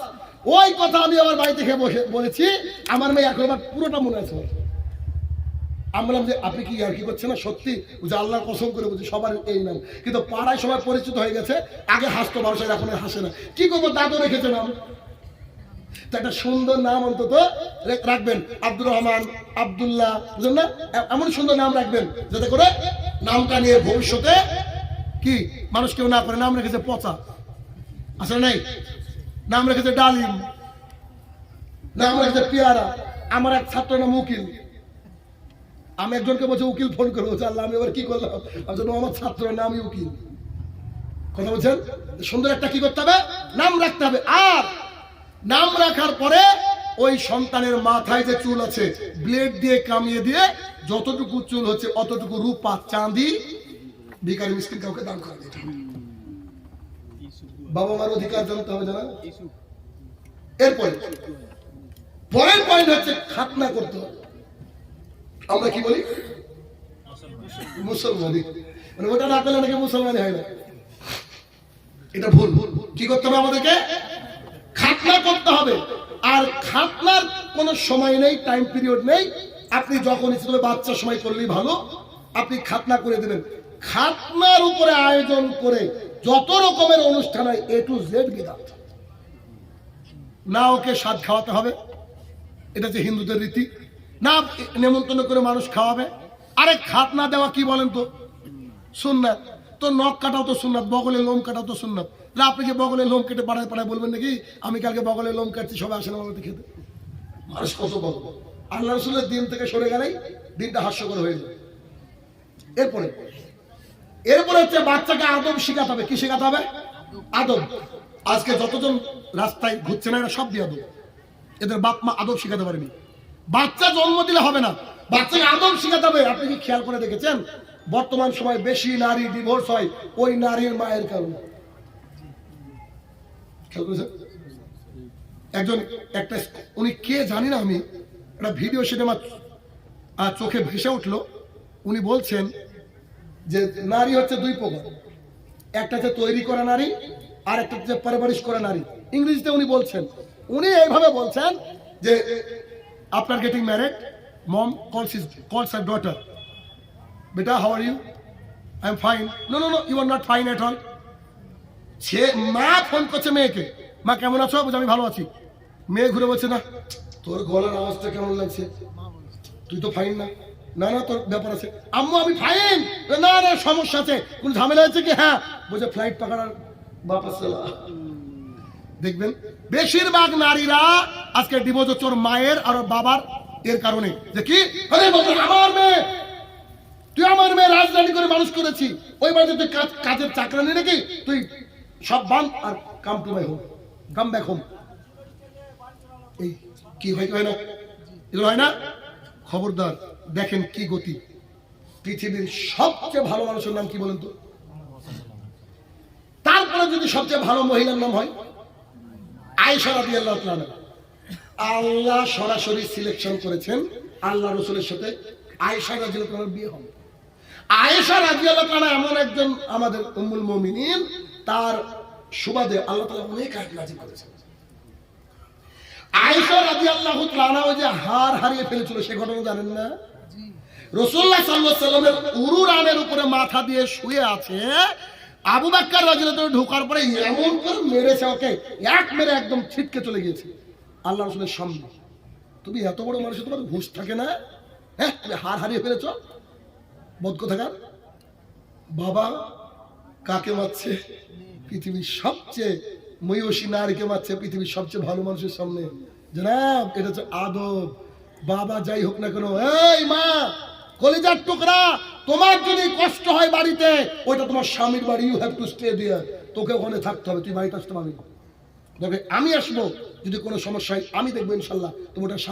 ওই কথা আমি আমার বাড়িতে খেয়ে বসে বলেছি। আমার মেয়ে এখন আমার পুরোটা মনে আছে। আমি বললাম যে আপনি কি আর কি করছেন না? সত্যি? যে আল্লাহর কসম করে বলছি সবার এই নাম, কিন্তু পাড়ায় সবাই পরিচিত হয়ে গেছে। আগে হাসতো মানুষ, এখন হাসে না। কি করবো, দাদু রেখেছে নাম। তো একটা সুন্দর নাম অন্তত রাখবেন, আব্দুর রহমান, আব্দুল্লাহ, বুঝলেন না? এমন সুন্দর নাম রাখবেন যাতে করে নামটা নিয়ে ভবিষ্যতে কি মানুষ কেউ না করে। নাম রেখেছে পচা, আসলে নাই। নাম রেখেছে ডালিম, নাম রেখেছে পেয়ারা। আমার এক ছাত্র নাম উকিল। আমি একজনকে বলছি উকিল, ফোন করে বলছে আল্লাহ আমি এবার কি করলাম? আমার ছাত্র নামই উকিল। কথা বলছেন? সুন্দর একটা কি করতে হবে, নাম রাখতে হবে। আর নাম রাখার পরে ওই সন্তানের মাথায় যে চুল আছে ব্লেড দিয়ে কামিয়ে দিয়ে যতটুকু চুল হচ্ছে অতটুকু রূপা চাঁদি ভিখারি মিসকিন কাউকে দান করে দিতে হবে। বাবা মার অধিকার জানতে হবে জানা। এরপরে পরের পয়েন্ট হচ্ছে খাতনা করতে হবে। আমরা কি বলি? মুসলমানি। মানে ওটা না করলে নাকি মুসলমানি হয় না, এটা ভুল। কি করতে হবে আমাদেরকে? খাতনা করতে হবে। আর খাতনার কোনো সময় নেই, টাইম পিরিয়ড নেই। আপনি যখন ইচ্ছে করবে বাচ্চার সময় করলেই ভালো, আপনি খাতনা করে দেবেন। খাতনার উপরে আয়োজন করে যত রকমের অনুষ্ঠান হয় A to Z বিধান। না ওকে স্বাদ খাওয়াতে হবে, এটা হচ্ছে হিন্দুদের রীতি। না নেমন্তন্ন করে মানুষ খাওয়াবে। আরে খাতনা দেওয়া কি বলেন তো সুন্নাত। তো নখ কাটাও তো সুন্নাত, বগলের লোম কাটাও তো সুন্নাত। আপনি কি বগলের লোম কেটে পাড়ায় পাড়ায় বলবেন নাকি আমি কালকে বগলের লোম কাটছি, সবাই আসেন আমাদের খেতে? মানুষ কত বল। আল্লাহ রসুলের দিন থেকে সরে গেলেই দিনটা হাস্যকর হয়ে যায়। এরপরে হচ্ছে বাচ্চাকে আদব শিখাতে হবে। কি শেখাতে হবে? আদব। আজকে যতজন রাস্তায় ঘুরছে না এরা সব দিয়ে আদব। এদের বাপ মা আদব শিখাতে পারেনি। বাচ্চা জন্ম দিলে হবে না, বাচ্চাকে আদব শিখাতে হবে। আপনি কি খেয়াল করে দেখেছেন বর্তমান সময় বেশি নারী ডিভোর্স হয় ওই নারীর মায়ের কারণে? খেয়াল করেছেন? একজন একটা উনি কে জানি না, আমি একটা ভিডিও সিনেমা চোখে ভেসে উঠলো। উনি বলছেন যে নারী হচ্ছে 2 প্রকার, একটা হচ্ছে তৈরি করা নারী আর একটা হচ্ছে পরবরিশ করা নারী। ইংরেজিতে উনি বলছেন, উনি এইভাবে বলছেন যে after getting married mom calls her daughter, beta how are you? I am fine. No you are not fine at all. সে মা ফোন করছে মেয়েকে, মা কেমন আছো? বলছে আমি ভালো আছি। মেয়ে ঘুরে বলছে না তোর গলার আওয়াজটা কেমন লাগছে, তুই তো ফাইন না। না তোর ব্যাপার আছে। আম্মু আমি ফাইন। না সমস্যা আছে, কোন ঝামেলা আছে কি? হ্যাঁ। বলছে ফ্লাইট পাকার বাপাস। দেখবেন বেশিরভাগ নারীরা আজকে ডিভোর্স হচ্ছে ওর মায়ের আর ওর বাবার এর কারণে। যে কি আমার মেয়ে, তুই আমার মেয়ে রাজধানী করে মানুষ করেছি, ওই বাড়িতে তুই কাজের চাকরানি নাকি, তুই সব বান আর come to my home, come back home. এই কি হয় না এগুলো হয় না? খবরদার। দেখেন কি গতি। পৃথিবীর সবচেয়ে ভালো মানুষের নাম কি বলেন তো? তারপরে যদি সবচেয়ে ভালো মহিলার নাম হয় আয়েশা রাদিয়াল্লাহু তাআলা। আল্লাহ সরাসরি সিলেকশন করেছেন আল্লাহ রসুলের সাথে আয়েশা রাদিয়াল্লাহু আনহার বিয়ে হবে। আয়েশা রাদিয়াল্লাহু আনহা এমন একজন আমাদের উম্মুল মুমিনিন, তার সুবাদে আল্লাহ তাআলা অনেক আয়াত নাযিল করেছেন। আয়েশা রাদিয়াল্লাহু তাআলা ওই যে হার হারিয়ে ফেলেছিল সে ঘটনা জানেন না? রাসূলুল্লাহ সাল্লাল্লাহু আলাইহি ওয়াসাল্লামের উরুরানের উপরে মাথা দিয়ে শুয়ে আছে, আবু বকর রাদিয়াল্লাহু আনহু ঢোকার পরে এমন করে মেরেছে ওকে, এক মেরে একদম ছিটকে চলে গিয়েছে আল্লাহ রাসূলের সামনে। তুমি এত বড় মানুষ, তোমার হুঁশ থাকে না? হ্যাঁ, তুমি হার হারিয়ে ফেলেছো, বদ কোথাকার। বাবা কাকে মারছে? পৃথিবীর সবচেয়ে মহিষী নারীকে মারছে পৃথিবীর সবচেয়ে ভালো মানুষের সামনে। জনাব, এটা হচ্ছে আদব। বাবা যাই হোক না কেন, এই মা কলিজার টুকরা, তোমার যদি কষ্ট হয় বাড়িতে, ওইটা তোমার স্বামীর বাড়ি, you have to stay there. তোকে ওখানে থাকতে হবে, তুই বাড়িতে আসতে পারবি না। তবে আমি আসবো, যদি কোনো সমস্যা হয় আমি দেখবো ইনশাল্লাহ। তোমার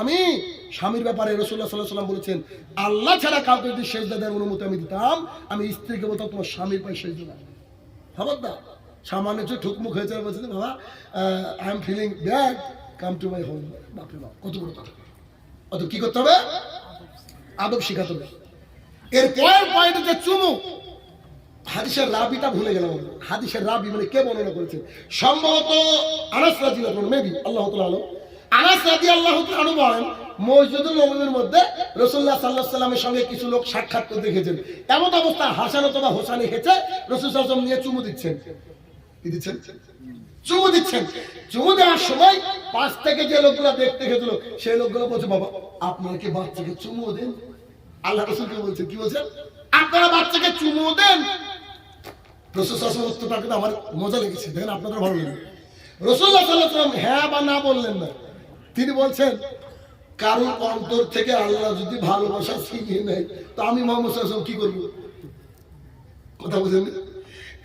স্বামীর ব্যাপারে রাসূলুল্লাহ সাল্লাল্লাহু আলাইহি ওয়াসাল্লাম বলেছেন, আল্লাহ ছাড়া কাউকে যদি সেজদা দেওয়ার অনুমতি আমি দিতাম, আমি স্ত্রীকে বলতাম তোমার স্বামীর পায়ে সেজদা দাও। খবরদার সামান্য একটু ঠুকমুক হয়েছে, বলছে বাবা I am feeling bad, come to my home. বাপরে বাপ, কত বড় কথা। অত কি করতে হবে? আদব শিখাতে হবে। এর পরের পয়েন্ট হচ্ছে চুমু। হাদিসের রাবিটা ভুলে গেলাম। হাদিসের রাবি মানে কে বর্ণনা করেছেন? সম্ভবত আনাস রাদিয়াল্লাহু আনহু, মেবি আল্লাহু তাআলা আলাম। আনাস রাদিয়াল্লাহু তাআলা আনহু বলেন, মসজিদুল নববীর মধ্যে রাসূলুল্লাহ সাল্লাল্লাহু আলাইহি ওয়াসাল্লামের সঙ্গে কিছু লোক সাক্ষাৎ করতে দেখেছেন। এমন অবস্থা হাসান অথবা হোসেন হেঁচে রাসূল সাল্লাল্লাহু আলাইহি ওয়াসাল্লাম নিয়ে চুমু দিচ্ছেন। কি দিচ্ছেন? চুমু দিচ্ছেন। চুমু দেওয়ার সময় পাশ থেকে যে লোকগুলো দেখতে গেছিল সেই লোকগুলো বলছে, বাবা আপনারা কি বাচ্চাকে চুমু দেন? আল্লাহ রাসূলকে বলছেন, কি বলছেন? আপনারা বাচ্চাকে চুমু দেন? রাসূল সাল্লাল্লাহু আলাইহি ওয়াসাল্লাম উত্তরটা আমার মজা লেগেছে, দেখেন আপনাদের ভালো লাগবে। রাসূলুল্লাহ সাল্লাল্লাহু আলাইহি ওয়াসাল্লাম হ্যাঁ বা না বললেন না। তিনি বলছেন, কারোর অন্তর থেকে আল্লাহ যদি ভালোবাসা ছিনিয়ে নেয় তো আমি মুহাম্মদ সাল্লাল্লাহু আলাইহি ওয়াসাল্লাম কি করব? কথা বুঝেন?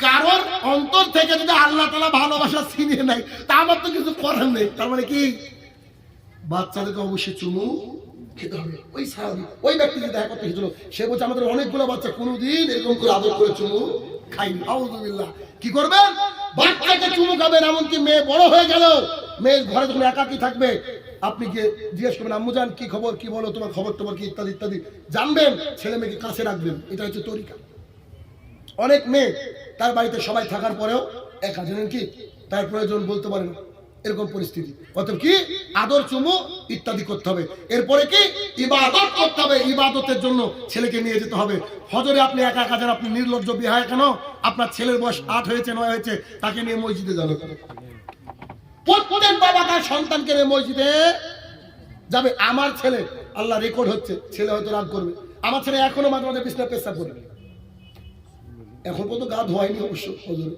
কারোর অন্তর থেকে যদি আল্লাহ তাআলা ভালোবাসা ছিনিয়ে নেয় তা আমার তো কিছু করার নেই। তার মানে কি? বাচ্চাদেরকে অবশ্যই চুমু খেতে হবে। ওই সাহাবী, ওই ব্যক্তি যে দেখা করতে এসেছিল, সে বলছে আমাদের অনেকগুলো বাচ্চা কোনোদিন এরকম করে আদর করে চুমু খাইনি। আউযুবিল্লাহ। কি করবেন? বাচ্চাকে চুমু খাবেন। এমনকি মেয়ে বড় হয়ে গেল, মেয়ে ঘরে যখন একাকী থাকবে, আপনি গিয়ে জিজ্ঞেস করবেন, আম্মু জান কি খবর, কি বলো, তোমার খবর টবর কি, ইত্যাদি ইত্যাদি জানবেন। ছেলে মেয়েকে কাছে রাখবেন, এটা হচ্ছে তরিকা। অনেক মেয়ে তার বাড়িতে সবাই থাকার পরেও একা, জানেন কি, তার প্রয়োজন বলতে পারে না, এরকম পরিস্থিতি। অতএব কি আদর চুমু ইত্যাদি করতে হবে। এরপরে কি ইবাদত করতে হবে। ইবাদতের জন্য ছেলেকে নিয়ে যেতে হবে। ফজরে আপনি একা একা যান, আপনি নির্লজ্জ বিহায় কেন? আপনার ছেলের বয়স 8 হয়েছে 9 হয়েছে, তাকে নিয়ে মসজিদে যাবে। প্রত্যেক বাবা তার সন্তানকে নিয়ে মসজিদে যাবে। আমার ছেলে, আল্লাহ রেকর্ড হচ্ছে, ছেলে হয়তো রাগ করবে, আমার ছেলে এখনো মাঝে মাঝে বিছানায় পেশাব করে। এখন পর্যন্ত গা ধোয়ায়নি অবশ্য ফজরে।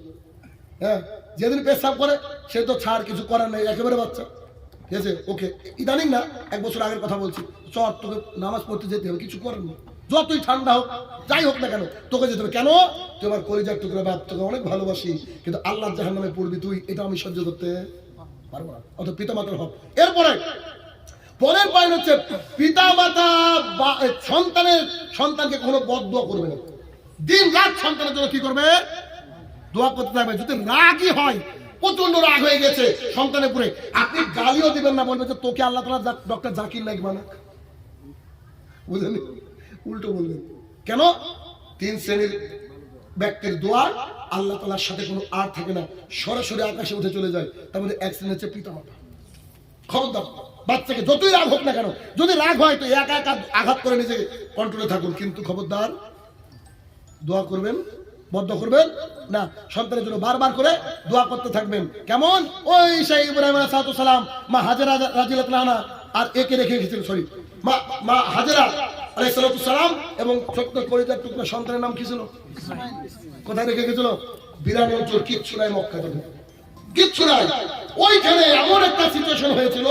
হ্যাঁ, যেদিন পেশাব করে সে তো ছাড়, কিছু করার নেই, একেবারে বাচ্চা। ঠিক আছে, ওকে ইদানিং না, 1 বছর আগের কথা বলছি, চল তোকে নামাজ পড়তে যেতে হবে, কিছু করার নেই। যতই ঠান্ডা হোক, যাই হোক না কেন, তোকে যেতে হবে। কেন? তুই আমার কলিজার টুকরা বাপ, তোকে অনেক ভালোবাসি, কিন্তু আল্লাহর জাহান্নামে পড়বি তুই, এটা আমি সহ্য করতে পারবো না। অত পিতা মাতার হক। এরপরে পরের পয়েন্ট হচ্ছে, পিতা মাতা সন্তানকে কোনো বদদোয়া করবে না। দিন রাত সন্তানের জন্য কি করবে? দোয়া করতে থাকবে। যদি রাগই হয়, প্রচন্ড রাগ হয়ে গেছে সন্তানের উপরে, আপনি গালিও দিবেন না, বলবেন যে তোকে আল্লাহ তাআলা ডক্টর জাকির নাইক বানাক। বুঝলেন? উল্টো বলবেন। কেন? 3 শ্রেণীর ব্যক্তির দোয়া আল্লাহ তাআলার সাথে কোনো আর থাকে না, সরাসরি আকাশে উঠে চলে যায়। তার মধ্যে এক শ্রেণী হচ্ছে পিতা মাতা। খবরদার, বাচ্চাকে যতই রাগ হোক না কেন, যদি রাগ হয় তো একা একা আঘাত করে নিজেকে কন্ট্রোলে থাকুন, কিন্তু খবরদার দোয়া করবেন, বদ্ধ করবেন না। সন্তানের জন্য বারবার করে দোয়া করতে থাকবেন। কেমন? ওই সেই ইব্রাহিম আলাইহিস সালাম, মা হাজেরা রাদিয়াল্লাহু আনহা আর একে রেখে গেছিলেন, সরি মা হাজেরা আলাইহিস সালাম এবং ছোট্ট কলিজার টুকরা সন্তানের নাম কি ছিল? কোথায় রেখে গেছিল? বিরান অঞ্চল, কিচ্ছু নাই মক্কাতে, কিচ্ছু নাই। ওইখানে এমন একটা সিচুয়েশন হয়েছিল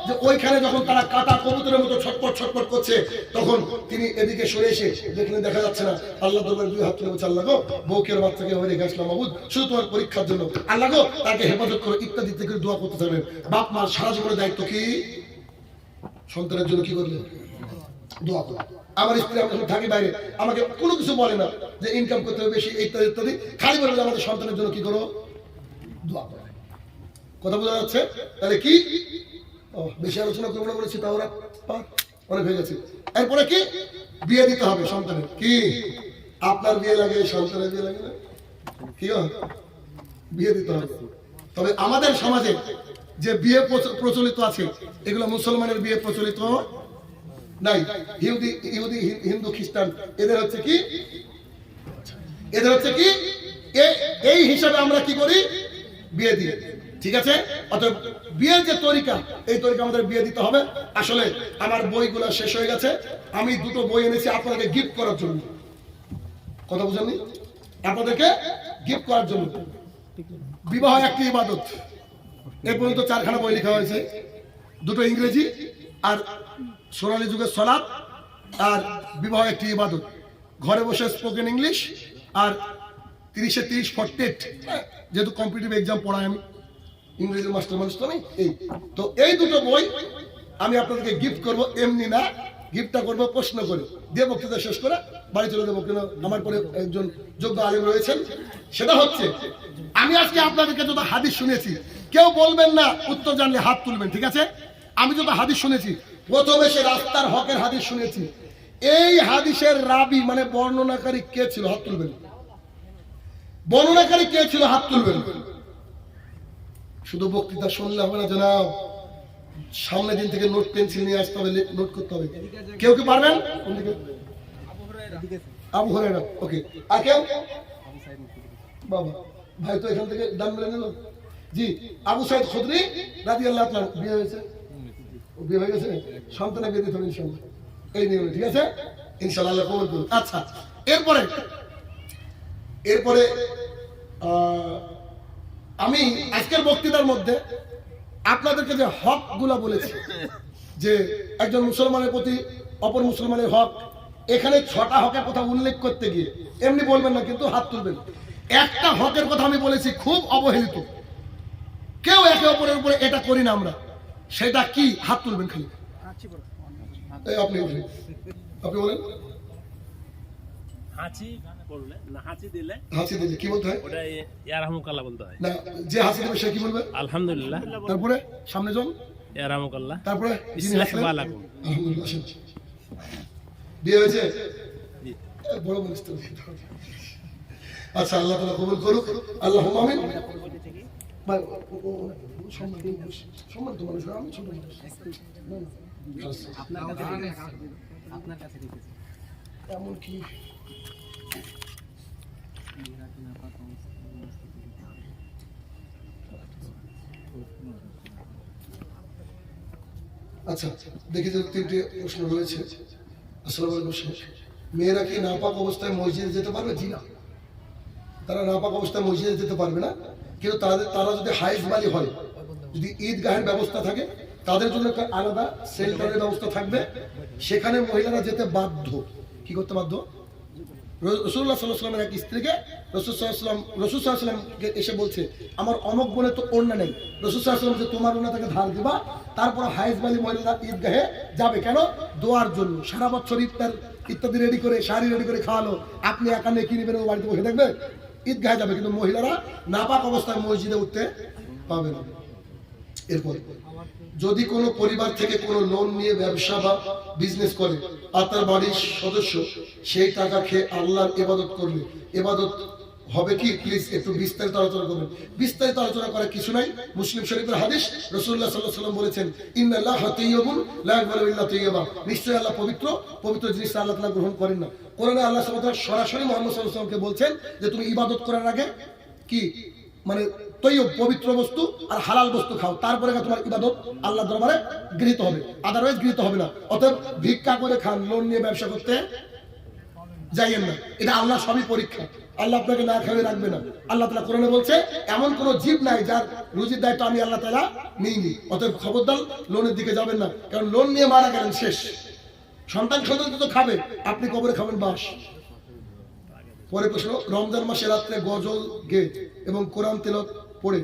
যে ওইখানে যখন তারা কাটা কবুতরের মতো ছটপট ছটপট করছে, তখন তিনি এদিকে সরে এসে দেখলেন দেখা যাচ্ছে না, আল্লাহ দরবারে 2 হাত তুলে বলছে, আল্লাহ গো, বউকের বাচ্চাকে আমি রেখে আসলাম মাবুদ, শুধু তোমার পরীক্ষার জন্য, আল্লাহ গো তাকে হেফাজত করো, ইত্যাদি থেকে দোয়া করতে থাকবেন। বাপ মার সারা জীবনের দায়িত্ব কি? সন্তানের জন্য কি করবে? দোয়া করো। আমার স্ত্রী আমি যখন থাকি বাইরে, আমাকে কোনো কিছু বলে না যে ইনকাম করতে হবে বেশি, ইত্যাদি ইত্যাদি, খালি বলে আমাদের সন্তানের জন্য কি করো? দোয়া করো। কথা বোঝা যাচ্ছে? তাহলে কি বেশি আলোচনা করবো না বলেছি, তাও অনেক হয়ে গেছে। এরপরে কি বিয়ে দিতে হবে সন্তানের। কি আপনার বিয়ে লাগে, সন্তানের বিয়ে লাগে না? কি হয়? বিয়ে দিতে হবে। তবে আমাদের সমাজে যে বিয়ে প্রচলিত আছে এগুলো মুসলমানের বিয়ে প্রচলিত নাই। ইহুদি ইহুদি হিন্দু খ্রিস্টান এদের হচ্ছে কি, এদের হচ্ছে কি এই হিসাবে আমরা কি করি, বিয়ে দিই। ঠিক আছে, অতএব বিয়ের যে তরিকা, এই তরিকা আমাদের বিয়ে দিতে হবে। আসলে আমার বইগুলো শেষ হয়ে গেছে, আমি দুটো বই এনেছি আপনাদেরকে গিফট করার জন্য। কথা বুঝেননি? আপনাদেরকে গিফট করার জন্য। বিবাহ একটি ইবাদত, এ পর্যন্ত 4খানা বই লেখা হয়েছে, দুটো ইংরেজি আর সোনালী যুগের সলাৎ আর বিবাহ একটি ইবাদত। ঘরে বসে স্পোকেন ইংলিশ আর 30-এ 30 48, যেহেতু কম্পিটিটিভ এক্সাম পড়াই আমি, ইংরেজির মাস্টার মানুষ তো আমি। এই দুটো বই আমি আপনাদেরকে গিফট করব, এমনি না, গিফটটা করবো প্রশ্ন করে দিয়ে বক্তৃতা শেষ করে বাড়ি চলে যাবো। কেন আমার পরে একজন যোগ্য আলেম রয়েছেন। সেটা হচ্ছে, আমি আজকে আপনাদেরকে যত হাদিস শুনেছি, কেউ বলবেন না উত্তর জানলে হাত তুলবেন, ঠিক আছে? আমি যত হাদিস শুনেছি, প্রথমে সে রাস্তার হকের হাদিস শুনেছি, এই হাদিসের রাবি মানে বর্ণনাকারী কে ছিল, হাত তুলবেন। বর্ণনাকারী কে ছিল, হাত তুলবেন। শুধু বক্তৃতা শুনলে হবে না জনাব, সামনের দিন থেকে নোট পেন্সিল নিয়ে আসতে হবে, নোট করতে হবে। কেউ কি পারবেন? আবু হুরায়রা, ওকে। আর কেউ? বাবা ভাই তো এখান থেকে দান মেরে নিল। জি, আবু সাইদ খুদরি রাদিয়াল্লাহু তাআলা। বিয়ে হয়েছে? বিয়ে হয়ে গেছে, সন্তানের বিয়ে দিতে হবে ইনশাআল্লাহ, এই নিয়মে, ঠিক আছে? ইনশাআল্লাহ আল্লাহ কবুল করুন। আচ্ছা, এরপরে আমি আজকের বক্তৃতার মধ্যে আপনাদেরকে যে হক গুলা বলেছি, যে একজন মুসলমানের প্রতি অপর মুসলমানের হক, এখানে 6টা হকের কথা উল্লেখ করতে গিয়ে এমনি বলবেন না, কিন্তু হাত তুলবেন। একটা হকের কথা আমি বলেছি খুব অবহেলিত, কেউ একে অপরের উপরে এটা করি না আমরা, সেটা কি? হাত তুলবেন খালি। আপনি বলেন। হাঁচি করলে না, হাঁচি দিলে, হাসি দিলে কি বলতে হয়? ওটা ইয়ারহামুকাল্লাহ বলতে হয় না, যে হাসি দেবে সে কি বলবে? আলহামদুলিল্লাহ। তারপরে সামনে যান, ইয়ারহামুকাল্লাহ। তারপরে ইসলাহবালাকুম। বিয়ে হয়েছে? বড় মানুষ তো। আচ্ছা, আল্লাহ তাআলা কবুল করুক, আল্লাহুম্মা আমিন। সম্মানিত মানুষ, আমি ছোট মানুষ, আপনার কাছে রেখেছি এমন কি? আচ্ছা, দেখি যে 3টে প্রশ্ন রয়েছে। আসসালামু আলাইকুম শেখ, মেয়েরা কি নাপাক অবস্থায় মসজিদে যেতে পারবে? জি না, তারা নাপাক অবস্থায় মসজিদে যেতে পারবে না, কিন্তু তারা যদি হাইজ বালি হয়, যদি ঈদগাহের ব্যবস্থা থাকে, তাদের জন্য একটা আলাদা সেন্টারের ব্যবস্থা থাকবে, সেখানে মহিলারা যেতে বাধ্য। কি করতে বাধ্য? রাসূলুল্লাহ সাল্লাল্লাহু আলাইহি ওয়াসাল্লামের এক স্ত্রীকে রাসূল সাল্লাল্লাহু আলাইহি ওয়াসাল্লামকে এসে বলছে, আমার অমুক বোনে তো ওড়না নেই। রাসূল সাল্লাল্লাহু আলাইহি ওয়াসাল্লাম যে তোমার ওড়না তাকে ধার দিবা, তারপর হাইজ বালি মহিলারা ঈদগাহে যাবে। কেন? দোয়ার জন্য। সারা বছর ইফতার ইত্যাদি রেডি করে, শাড়ি রেডি করে খাওয়ালো, আপনি একা নিয়ে কি নেবেন? ও বাড়িতে বসে দেখবে? ঈদগাহে যাবে, কিন্তু মহিলারা নাপাক অবস্থায় মসজিদে উঠতে পাবে না। এরপর যদি কোনো পরিবার থেকে কোনো লোন নিয়ে ব্যবসা বা বিজনেস করে আর তার বাড়ির সদস্য সেই টাকা খেয়ে আল্লাহর ইবাদত করলে, ইবাদত হবে কি? প্লিজ একটু বিস্তারিত আলোচনা করবেন। বিস্তারিত আলোচনা করার কিছু নাই। মুসলিম শরীফের হাদিস, রাসূলুল্লাহ সাল্লাল্লাহু আলাইহি ওয়াসাল্লাম বলেছেন, ইন্নাল্লাহা তাইয়্যিবুন লা ইয়াকবালু ইল্লা তাইয়্যিবা। নিশ্চয়ই আল্লাহ পবিত্র, পবিত্র জিনিস আল্লাহ তাআলা গ্রহণ করেন না। কোরআনে আল্লাহ সুবহানাহু ওয়া তাআলা সরাসরি মুহাম্মদ সাল্লাল্লাহু আলাইহি ওয়াসাল্লামকে বলছেন যে তুমি ইবাদত করার আগে কি মানে তৈয়ব পবিত্র বস্তু আর হালাল বস্তু খাও, তারপরে তোমার ইবাদত আল্লাহর দরবারে গৃহীত হবে, আদারওয়াইজ গৃহীত হবে না। অতএব ভিক্ষা করে খান, লোন নিয়ে ব্যবসা করতে যাইয়েন না, এটা আল্লাহ সবই পরীক্ষা। আল্লাহ আপনাকে না খাইয়ে রাখবে না। আল্লাহ তাআলা কোরআনে বলছে, এমন কোন জীব নাই যার রুজির দায়িত্ব আমি আল্লাহ তাআলা নিইনি। অতএব খবরদার লোনের দিকে যাবেন না, কারণ লোন নিয়ে মারা গেলেন শেষ। সন্তান তো খাবে, আপনি কবরে খাবেন বাস। পরে প্রশ্ন, রমজান মাসে রাত্রে গজল গেয়ে এবং কোরআন তেলাওয়াত পড়ে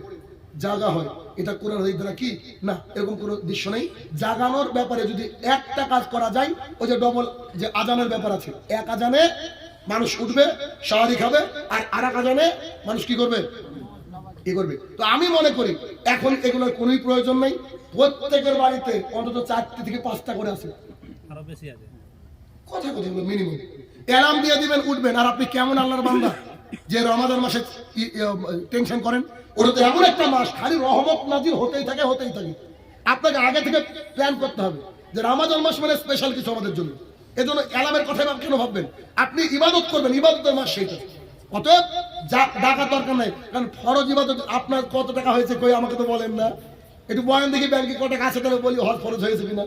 জাগা হয়, এটা কোরআন হাদিস দ্বারা কি? না, এরকম কোনো দৃশ্য নেই। জাগানোর ব্যাপারে যদি একটা কাজ করা যায়, ওই যে ডবল যে আজানের ব্যাপার আছে, এক আজানে মানুষ উঠবে, শাহরি খাবে, আর আরেক আজানে মানুষ কি করবে? কি করবে? তো আমি মনে করি এখন এগুলোর কোনোই প্রয়োজন নেই। প্রত্যেকের বাড়িতে অন্তত 4টি থেকে 5টা করে আছে। বেশি আছে। কথা কথা মিনিমাম অ্যালার্ম দিয়ে দিবেন, উঠবেন। আর আপনি কেমন আল্লাহর বান্দা যে রমাদান মাসে টেনশন করেন? ওটা তো এমন একটা মাস, খালি রহমত নাজির হতেই থাকে হতেই থাকে। আপনাকে আগে থেকে প্ল্যান করতে হবে যে রমাদান মাস মানে স্পেশাল কিছু আমাদের জন্য। এজন্য অ্যালার্মের কথা কেন ভাববেন? আপনি ইবাদত করবেন, ইবাদতের মাস সেইটা। অতএব ডাকার দরকার নাই, কারণ ফরজ ইবাদত আপনার কত টাকা হয়েছে কই আমাকে তো বলেন না। একটু বলেন দেখি ব্যাংকে কত টাকা আছে, তাহলে বলি হজ ফরজ হয়েছে কিনা।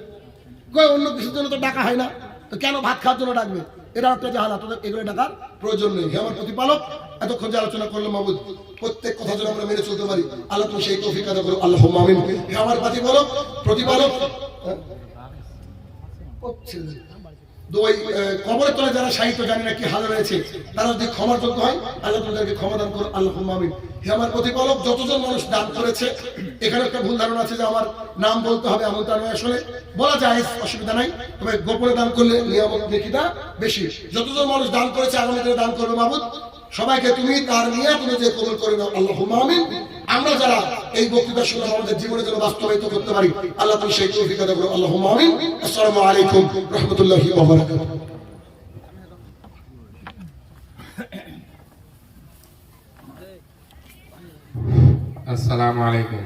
কই অন্য কিছুর জন্য তো টাকা হয় না, তো কেন ভাত খাওয়ার জন্য ডাকবে? এটা একটা জাহালা, তোদের এগুলো ডাকার প্রয়োজন নেই। হে আমার প্রতিপালক, এতক্ষণ যে আলোচনা করলাম মাবুদ, প্রত্যেক কথা যেন আমরা মেনে চলতে পারি, আল্লাহ তুমি সেই তৌফিক আদা করো, আল্লাহুম্মা আমিন। হে আমার প্রতিপালক, ওই কবরের তলে যারা সাহিত্য জানি না কি হাল রয়েছে, তারা যদি ক্ষমার যোগ্য হয়, আল্লাহ তাদেরকে ক্ষমা দান করো, আল্লাহুম্মা আমিন। হে আমার প্রতিপালক, যতজন মানুষ দান করেছে, এখানে একটা ভুল ধারণা আছে যে আমার নাম বলতে হবে, এমনটা নয়। আসলে বলা যায়, অসুবিধা নাই, তবে গোপনে দান করলে নিয়ামত নেকিটা বেশি। যতজন মানুষ দান করেছে, আগামী দিনে দান করবে মাবুদ, সবাইকে তুমি তার নিয়ে তুমি যে কবুল করে নাও, আল্লাহুম্মা আমিন। আমরা যারা এই বক্তৃতা শুনলাম, আমাদের জীবনে যেন বাস্তবায়িত করতে পারি, আল্লাহ তুমি সেই তৌফিক আদা করো, আল্লাহুম্মা আমিন। আসসালামু আলাইকুম রাহমাতুল্লাহি ওয়া বারাকাতুহু। আসসালামু আলাইকুম।